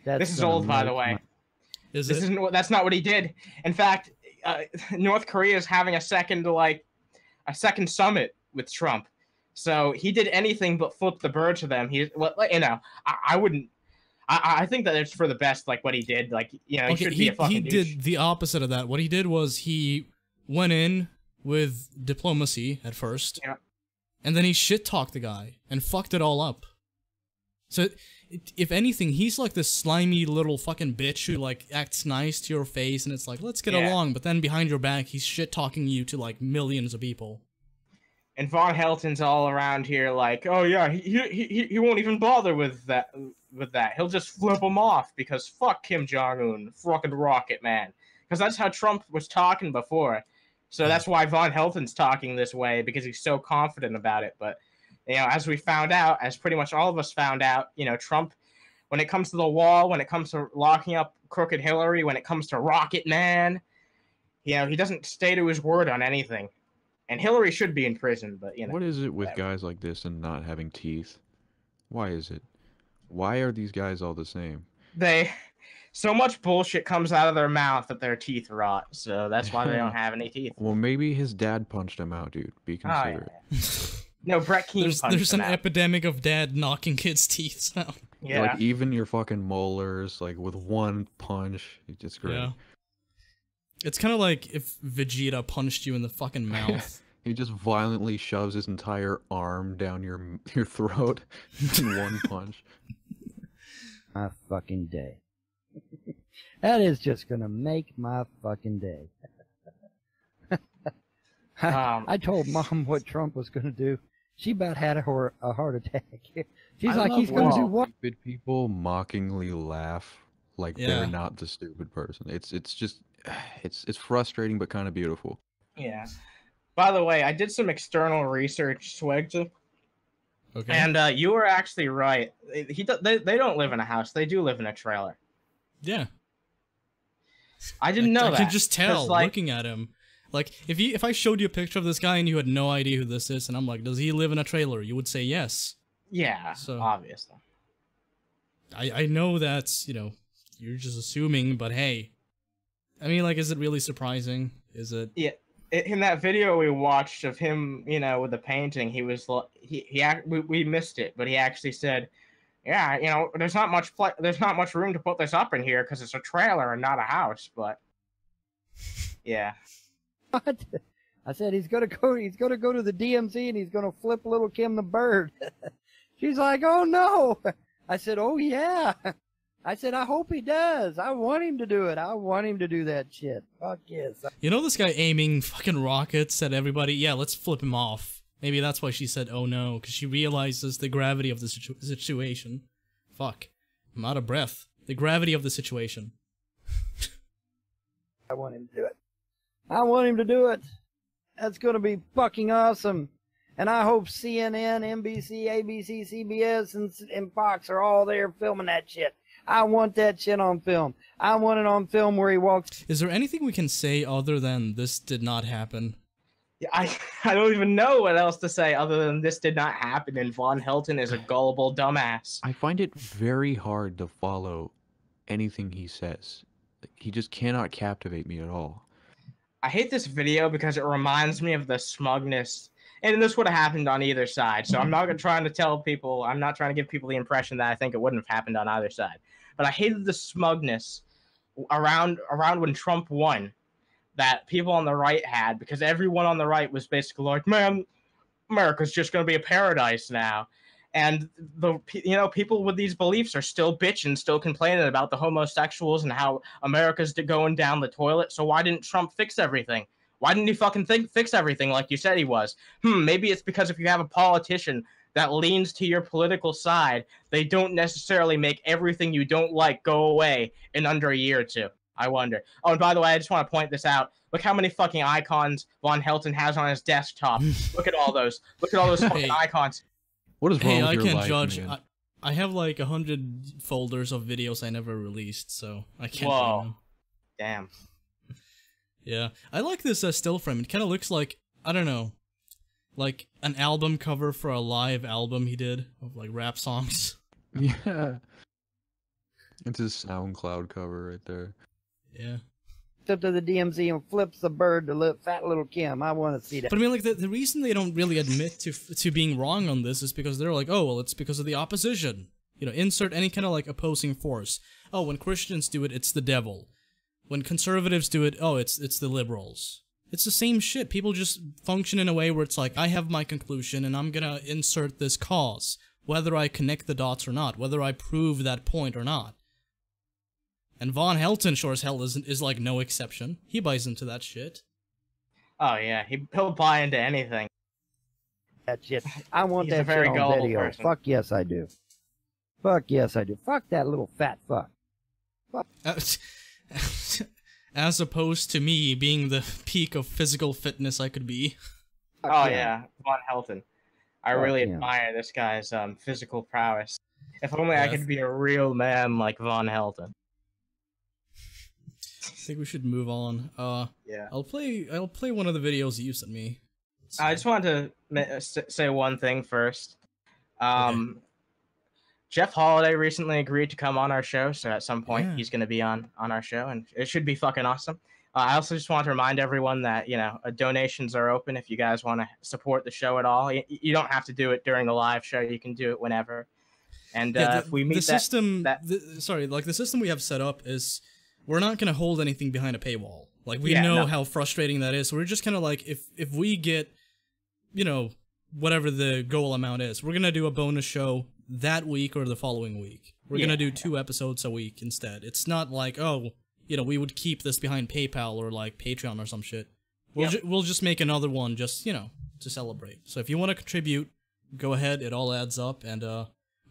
This is old, by the way. That's not what he did. In fact, North Korea is having a second summit with Trump. So he did anything but flip the bird to them. I wouldn't. I think that it's for the best, like what he did. Like, he should be a fucking douche. He did the opposite of that. What he did was he went in with diplomacy at first, and then he shit-talked the guy and fucked it all up. So, if anything, he's like this slimy little fucking bitch who like acts nice to your face, and it's like, let's get along. But then behind your back, he's shit-talking you to like millions of people. And Von Helton's all around here like, oh yeah, he won't even bother with that. He'll just flip him off because fuck Kim Jong-un, fucking Rocket Man. Because that's how Trump was talking before. So that's why Von Helton's talking this way, because he's so confident about it. But, as we found out, as pretty much all of us found out, Trump, when it comes to the wall, when it comes to locking up crooked Hillary, when it comes to Rocket Man, he doesn't stay to his word on anything. And Hillary should be in prison, but, What is it with guys like this and not having teeth? Why is it? Why are these guys all the same? So much bullshit comes out of their mouth that their teeth rot, so that's why they don't have any teeth. Well, maybe his dad punched him out, dude. Be considerate. No, Brett Keane punched him out. There's an epidemic of dad knocking kids' teeth out. Yeah. Like, even your fucking molars, like, with one punch, it's great. Yeah. It's kind of like if Vegeta punched you in the fucking mouth. He just violently shoves his entire arm down your throat in one punch. My fucking day. That is just gonna make my fucking day. I told Mom what Trump was gonna do. She about had a heart attack. She's like, he's gonna do what? Stupid people mockingly laugh like they're not the stupid person. It's just it's frustrating but kind of beautiful. Yeah. By the way, I did some external research, SWEGTA. Okay. And you were actually right. They don't live in a house. They do live in a trailer. Yeah. I didn't know that. I can just tell looking at him. Like, if I showed you a picture of this guy and you had no idea who this is, and I'm like, does he live in a trailer? You would say yes. Yeah, so, obviously. I know that's, you're just assuming, but hey. I mean, like, is it really surprising? Is it? Yeah. in that video we watched of him, you know, with the painting, he was we missed it, but he actually said, "Yeah, you know, there's not much room to put this up in here because it's a trailer and not a house." But yeah, What? I said he's gonna go to the DMZ and he's gonna flip little Kim the bird. She's like, "Oh no!" I said, "Oh yeah." I said, "I hope he does. I want him to do it. I want him to do that shit." Fuck yes. You know this guy aiming fucking rockets at everybody? Yeah, let's flip him off. Maybe that's why she said, "Oh no," because she realizes the gravity of the situation. Fuck. I'm out of breath. The gravity of the situation. I want him to do it. I want him to do it. That's gonna be fucking awesome. And I hope CNN, NBC, ABC, CBS, and Fox are all there filming that shit. I want that shit on film. I want it on film where he walks. Is there anything we can say other than this did not happen? Yeah, I don't even know what else to say other than this did not happen and Von Helton is a gullible dumbass. I find it very hard to follow anything he says. He just cannot captivate me at all. I hate this video because it reminds me of the smugness, and this would have happened on either side. So I'm not trying to give people the impression that I think it wouldn't have happened on either side. But I hated the smugness around when Trump won that people on the right had, because everyone on the right was basically like, "Man, America's just going to be a paradise now." And people with these beliefs are still bitching, still complaining about the homosexuals and how America's going down the toilet. So why didn't Trump fix everything? Why didn't he fucking fix everything like you said he was? Maybe it's because if you have a politician that leans to your political side, they don't necessarily make everything you don't like go away in under a year or two. I wonder. Oh, and by the way, I just want to point this out. Look how many fucking icons Von Helton has on his desktop. Look at all those. Look at all those fucking icons. What is wrong with your life, I can't judge. man? I have like 100 folders of videos I never released, so I can't. Whoa. Damn. Yeah, I like this still frame. It kind of looks like, I don't know, like an album cover for a live album he did of like rap songs. Yeah. It's his SoundCloud cover right there. Yeah. Up to the DMZ and flips the bird to fat little Kim. I want to see that. But I mean, like, the reason they don't really admit to being wrong on this is because they're like, oh, well, it's because of the opposition. You know, insert any kind of, like, opposing force. Oh, when Christians do it, it's the devil. When conservatives do it, oh, it's the liberals. It's the same shit. People just function in a way where it's like, I have my conclusion, and I'm gonna insert this cause. Whether I connect the dots or not. Whether I prove that point or not. And Von Helton, sure as hell, is like no exception. He buys into that shit. Oh yeah, he'll buy into anything. That shit. I want He's that a very shit on gullible video. person. Fuck yes, I do. Fuck yes, I do. Fuck that little fat fuck. Fuck. As opposed to me being the peak of physical fitness I could be. Oh yeah, Von Helton. I really yeah. admire this guy's physical prowess. If only I could be a real man like Von Helton. I think we should move on. Yeah. I'll play one of the videos you sent me. I just wanted to say one thing first. Okay. Jeff Holiday recently agreed to come on our show, so at some point he's going to be on our show, and it should be fucking awesome. I also just want to remind everyone that, you know, donations are open if you guys want to support the show at all. You don't have to do it during the live show. You can do it whenever. And if we meet the system we have set up is we're not going to hold anything behind a paywall. Like, we know how frustrating that is. So we're just kind of like, if we get, you know, whatever the goal amount is, we're going to do a bonus show that week or the following week. We're going to do 2 episodes a week instead. It's not like, oh, you know, we would keep this behind PayPal or like Patreon or some shit. We'll just make another one just, you know, to celebrate. So if you want to contribute, go ahead. It all adds up, and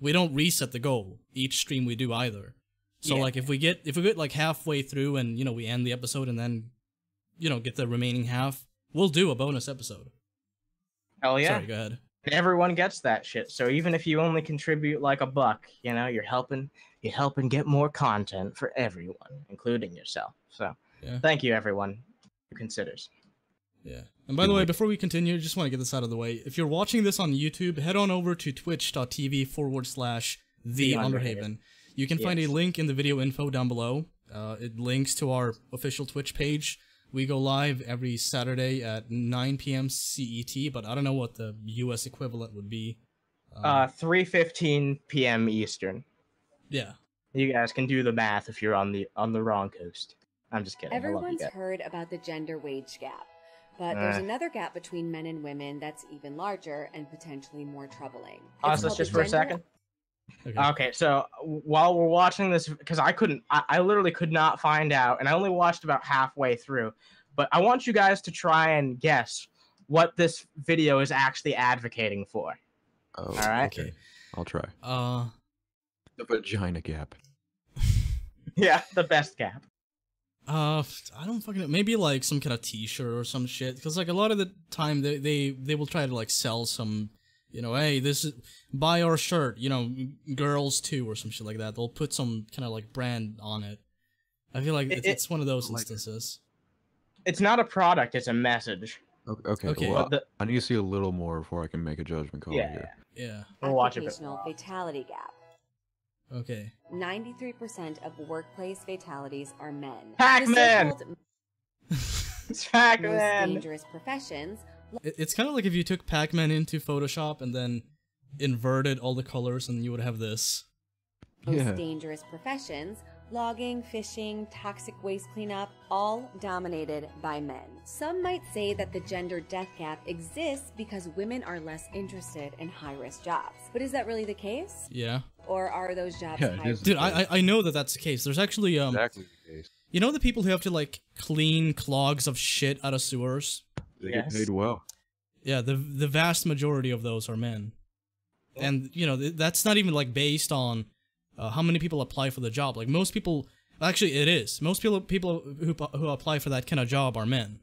we don't reset the goal each stream we do either. So like if we get like halfway through and, you know, we end the episode and then, you know, get the remaining half, we'll do a bonus episode. Hell yeah. Sorry, go ahead. Everyone gets that shit. So even if you only contribute like $1, you know, you're helping get more content for everyone, including yourself. So thank you everyone who considers. Yeah. And by the way, before we continue, just want to get this out of the way. If you're watching this on YouTube, head on over to twitch.tv/TheUnderhaven. You can find a link in the video info down below. It links to our official Twitch page. We go live every Saturday at 9 p.m. CET, but I don't know what the US equivalent would be. 3:15 p.m. Eastern. Yeah. You guys can do the math if you're on the wrong coast. I'm just kidding. Everyone's heard about the gender wage gap, but there's another gap between men and women that's even larger and potentially more troubling. Pause this just for a second. Okay, so while we're watching this, because I literally could not find out, and I only watched about halfway through, but I want you guys to try and guess what this video is actually advocating for. Oh, all right. Okay, I'll try. The vagina gap. Yeah, the best gap. I don't fucking know. Maybe like some kind of T-shirt or some shit. Because like a lot of the time they will try to like sell some, you know, hey, this is buy our shirt, you know, girls too or some shit like that. They'll put some kind of like brand on it. I feel like it's one of those instances. It's not a product; it's a message. Okay. Well, I need to see a little more before I can make a judgment call here. Yeah. We'll watch it. Occupational fatality gap. Okay. 93% of workplace fatalities are men. Pac-Man! It's Pac-Man! Most dangerous professions. It's kind of like if you took Pac-Man into Photoshop and then inverted all the colors and you would have this. Most dangerous professions, logging, fishing, toxic waste cleanup, all dominated by men. Some might say that the gender death gap exists because women are less interested in high-risk jobs. But is that really the case? Yeah. Or are those jobs high? Dude, I know that that's the case. There's actually exactly the case. You know the people who have to like clean clogs of shit out of sewers? They get paid well. Yeah, the vast majority of those are men. And you know that's not even like based on how many people apply for the job. Like most people, actually it is. Most people who apply for that kind of job are men.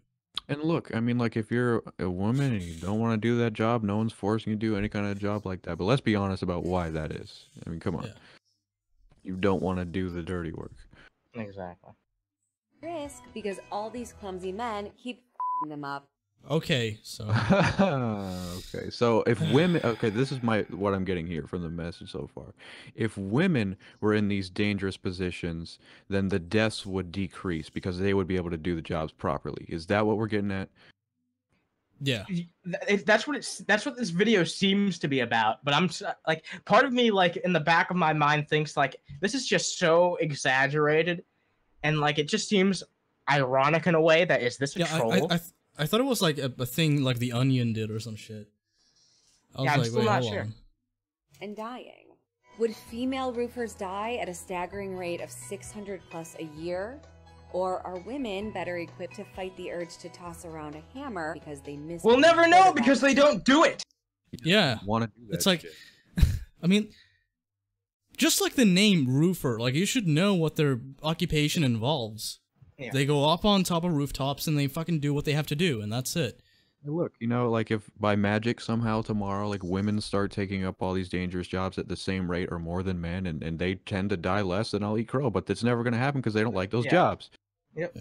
And look, I mean, like, if you're a woman and you don't want to do that job, no one's forcing you to do any kind of job like that. But let's be honest about why that is. I mean, come on. Yeah. You don't want to do the dirty work. Exactly. Risk because all these clumsy men keep them up. Okay, so okay, so if women, okay, this is what I'm getting here from the message so far. If women were in these dangerous positions, then the deaths would decrease because they would be able to do the jobs properly. Is that what we're getting at? Yeah, that's what this video seems to be about. But I'm like, part of me, like in the back of my mind, thinks like this is just so exaggerated, and like it just seems ironic in a way that is this a troll? I thought it was like a thing like The Onion did or some shit. I was I'm like, still wait, not hold sure. on. And dying. Would female roofers die at a staggering rate of 600 plus a year? Or are women better equipped to fight the urge to toss around a hammer because they miss? We'll never know because they don't do it. Yeah, want to do that it's like, shit. I mean, just like the name roofer, like you should know what their occupation involves. Yeah. They go up on top of rooftops and they fucking do what they have to do, and that's it. Hey, look, you know, like if by magic somehow tomorrow, like women start taking up all these dangerous jobs at the same rate or more than men, and they tend to die less, then I'll eat crow. But that's never going to happen because they don't like those jobs. Yep.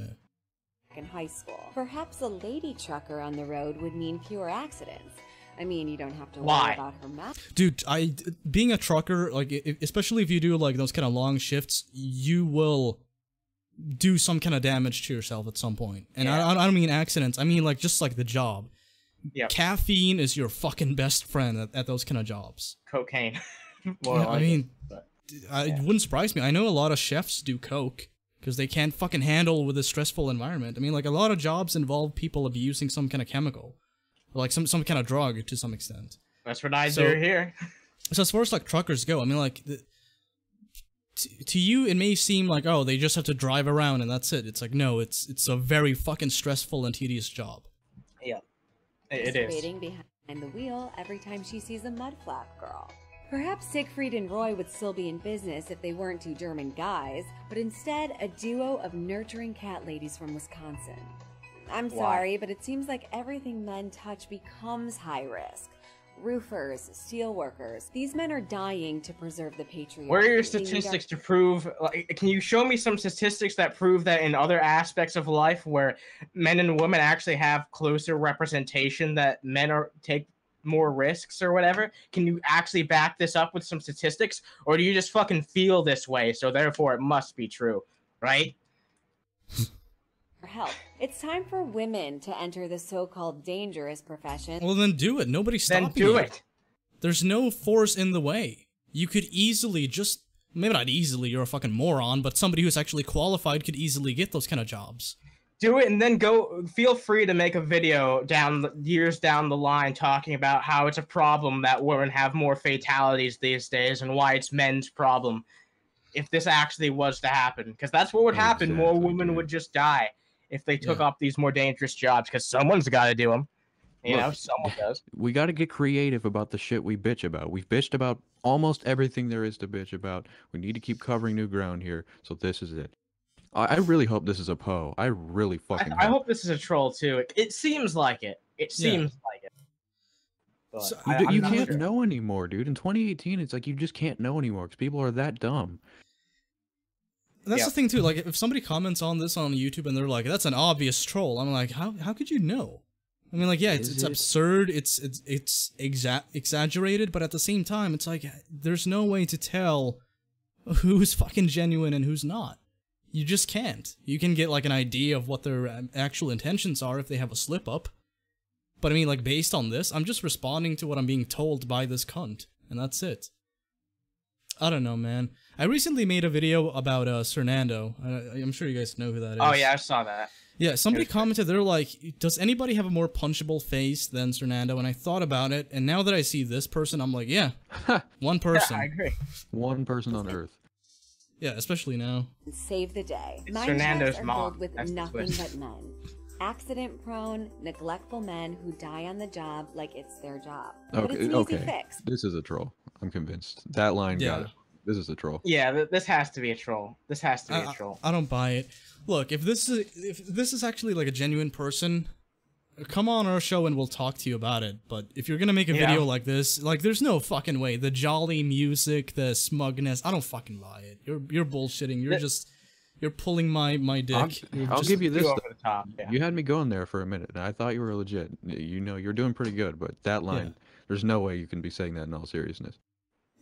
In high school, perhaps a lady trucker on the road would mean fewer accidents. I mean, you don't have to worry about her mouth. Dude, being a trucker, like especially if you do like those kind of long shifts, you will do some kind of damage to yourself at some point. And I don't mean accidents. I mean like just like the job. Yeah. Caffeine is your fucking best friend at those kind of jobs. Cocaine. I mean, it wouldn't surprise me. I know a lot of chefs do coke because they can't fucking handle with a stressful environment. I mean, like a lot of jobs involve people abusing some kind of chemical, or like some kind of drug to some extent. That's what I do here. So as far as like truckers go, I mean, like to you, it may seem like, oh, they just have to drive around and that's it. It's like, no, it's a very fucking stressful and tedious job. Yeah, it is. Waiting behind the wheel every time she sees a mudflap girl. Perhaps Siegfried and Roy would still be in business if they weren't two German guys, but instead a duo of nurturing cat ladies from Wisconsin. I'm sorry, but it seems like everything men touch becomes high risk. Roofers, steel workers, these men are dying to preserve the patriarchy. Where are your statistics to prove, like, can you show me some statistics that prove that in other aspects of life where men and women actually have closer representation, that men take more risks or whatever? Can you actually back this up with some statistics, or do you just fucking feel this way, so therefore it must be true, right? help. It's time for women to enter the so-called dangerous profession. Well, then do it. Nobody's stopping you. Then do it. There's no force in the way. You could easily just, maybe not easily, you're a fucking moron, but somebody who's actually qualified could easily get those kind of jobs. Do it and then feel free to make a video years down the line talking about how it's a problem that women have more fatalities these days and why it's men's problem if this actually was to happen. Because that's what would happen. Exactly, more women would just die if they took up these more dangerous jobs, because someone's got to do them. You know, someone does. We got to get creative about the shit we bitch about. We've bitched about almost everything there is to bitch about. We need to keep covering new ground here, so this is it. I really hope this is a Poe. I really fucking I hope this is a troll, too. It seems like it. It seems like it. But so, you can't know anymore, dude. In 2018, it's like you just can't know anymore because people are that dumb. That's the thing, too. Like, if somebody comments on this on YouTube and they're like, that's an obvious troll, I'm like, how could you know? I mean, like, yeah, it's absurd, it's exaggerated, but at the same time, it's like, there's no way to tell who's fucking genuine and who's not. You just can't. You can get, like, an idea of what their actual intentions are if they have a slip-up. But, I mean, like, based on this, I'm just responding to what I'm being told by this cunt, and that's it. I don't know, man. I recently made a video about Cernando. I'm sure you guys know who that is. Oh, yeah, I saw that. Yeah, somebody commented, they're like, does anybody have a more punchable face than Cernando? And I thought about it, and now that I see this person, I'm like, yeah, one person. Yeah, I agree. One person on Earth. Yeah, especially now. Save the day. Fernando's mom. Filled with nothing but men. Accident-prone, neglectful men who die on the job like it's their job. But it's an easy fix. This is a troll. I'm convinced. That line got it. This is a troll. Yeah, this has to be a troll. This has to be a troll. I don't buy it. Look, if this is actually like a genuine person, come on our show and we'll talk to you about it. But if you're gonna make a video like this, like, there's no fucking way. The jolly music, the smugness, I don't fucking buy it. You're bullshitting. You're pulling my dick. I'll give you this. You had me going there for a minute, and I thought you were legit. You know, you're doing pretty good, but that line, there's no way you can be saying that in all seriousness.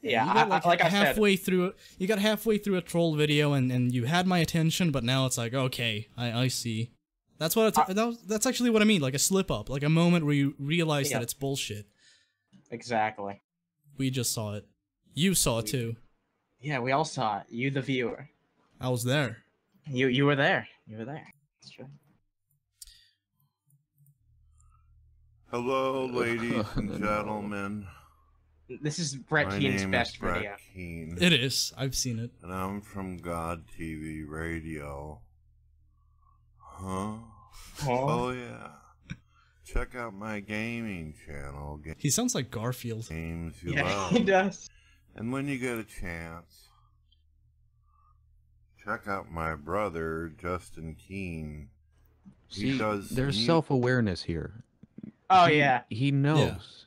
Yeah, you got like halfway through a troll video, and you had my attention, but now it's like, okay, I see. That's what that's actually what I mean, like a slip up, like a moment where you realize that it's bullshit. Exactly. We just saw it. You saw it too. Yeah, we all saw it. You, the viewer. I was there. You were there. You were there. That's true. Hello, ladies and gentlemen. This is Brett Keane's best Brett video. Keane, it is. I've seen it. And I'm from God TV Radio. Huh? Oh, yeah. Check out my gaming channel. He sounds like Garfield. Games you yeah, love. He does. And when you get a chance, check out my brother, Justin Keane. He does. There's self-awareness here. Oh, yeah. He knows.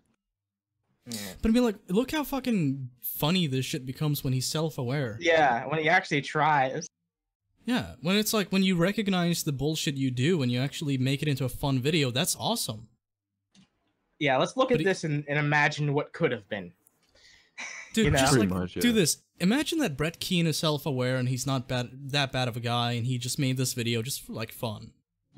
Yeah. But I mean, like, look how fucking funny this shit becomes when he's self-aware. Yeah, when he actually tries. Yeah, when it's like, when you recognize the bullshit you do and you actually make it into a fun video, that's awesome. Yeah, let's look at this and imagine what could have been. Dude, just like, do this. Imagine that Brett Keane is self-aware and he's not that bad of a guy and he just made this video just for, like, fun.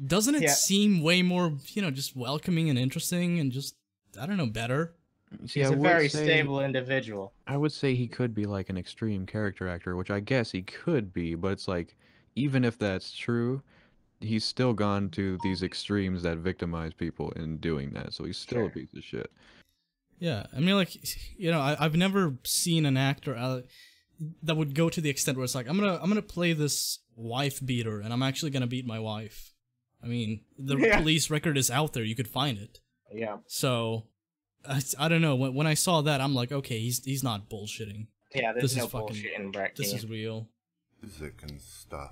Doesn't it seem way more, you know, just welcoming and interesting and just, I don't know, better? See, he's a very stable individual. I would say he could be like an extreme character actor, which I guess he could be, but it's like, even if that's true, he's still gone to these extremes that victimize people in doing that, so he's still a piece of shit. Yeah, I mean, like, you know, I've never seen an actor that would go to the extent where it's like, I'm gonna play this wife beater, and I'm actually gonna beat my wife. I mean, the police record is out there, you could find it. Yeah. So, I don't know, when I saw that, I'm like, okay, he's not bullshitting. Yeah, this is no bullshit in Brett Keane. This is real. Music and stuff.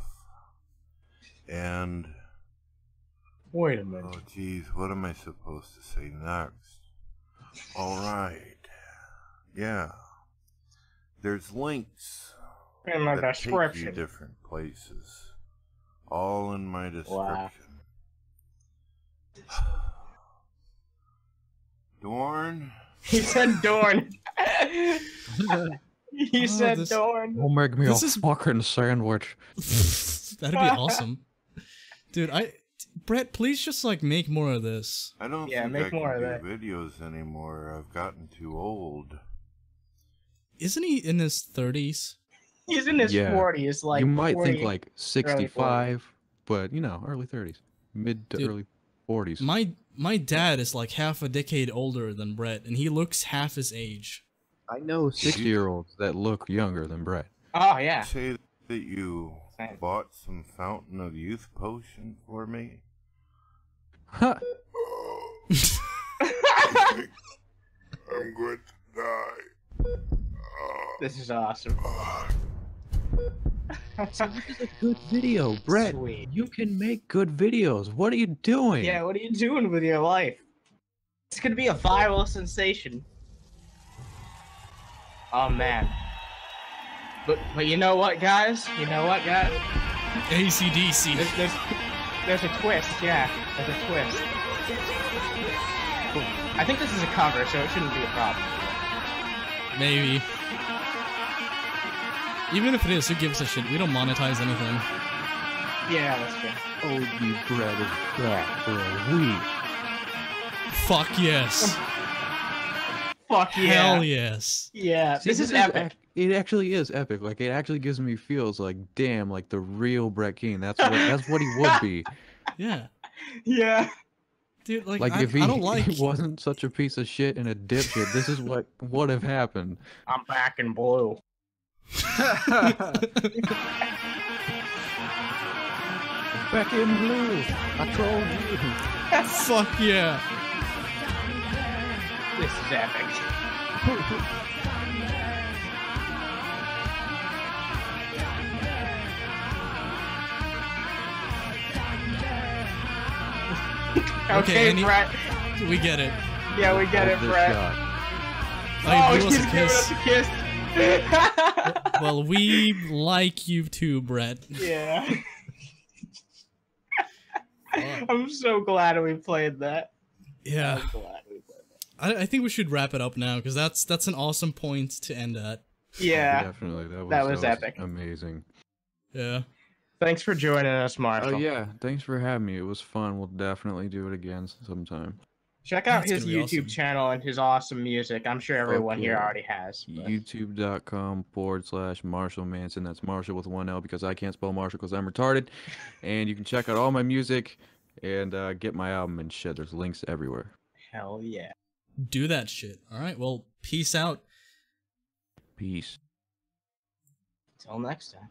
And... Wait a minute. Oh, geez, what am I supposed to say next? Alright. Yeah. There's links in my that description. Take you different places. All in my description. Wow. Dorn? He said Dorn. He said Dorn. Don't make me a fucking sandwich. That'd be awesome. Dude, Brett, please just like make more of this. I don't think I can do videos anymore. I've gotten too old. Isn't he in his 30s? He's in his 40s. Like you might 40, think like 65, but you know, early 30s, mid to early 40s. My dad is like half a decade older than Brett, and he looks half his age. I know 60-year-olds that look younger than Brett. Oh yeah. Say that you bought some Fountain of Youth potion for me. Huh. I'm going to die. This is awesome. So this is a good video, Brett. Sweet. You can make good videos. What are you doing? Yeah, what are you doing with your life? It's gonna be a viral sensation. Oh man. But you know what, guys? You know what, guys? AC/DC. There's a twist, yeah. There's a twist. I think this is a cover, so it shouldn't be a problem. Maybe. Even if it is, who gives a shit? We don't monetize anything. Yeah, that's true. Oh, you Brett is back for a week. Fuck yes. Fuck yeah. Hell yes. Yeah, See, this is epic. It actually is epic. Like, it actually gives me feels like, damn, like the real Brett Keane. That's what he would be. Yeah. Yeah. Dude, like if he I don't like... wasn't such a piece of shit and a dipshit, this is what would have happened. I'm back in blue. Back in blue. I trolled you. Fuck yeah. This is epic. Okay, Brett. We get it. Yeah, we get it, Brett. Oh, he's giving us a kiss. Well, we like you too, Brett. Yeah. I'm so glad we played that. Yeah. I'm glad we played that. I think we should wrap it up now, because that's an awesome point to end at. Yeah. Definitely. That was epic. Amazing. Yeah. Thanks for joining us, Marshall. Oh, yeah. Thanks for having me. It was fun. We'll definitely do it again sometime. Check out his YouTube channel and his awesome music. I'm sure everyone here already has. YouTube.com/Marshal Manson. That's Marshall with one L because I can't spell Marshall because I'm retarded. And you can check out all my music and get my album and shit. There's links everywhere. Hell yeah. Do that shit. All right. Well, peace out. Peace. Till next time.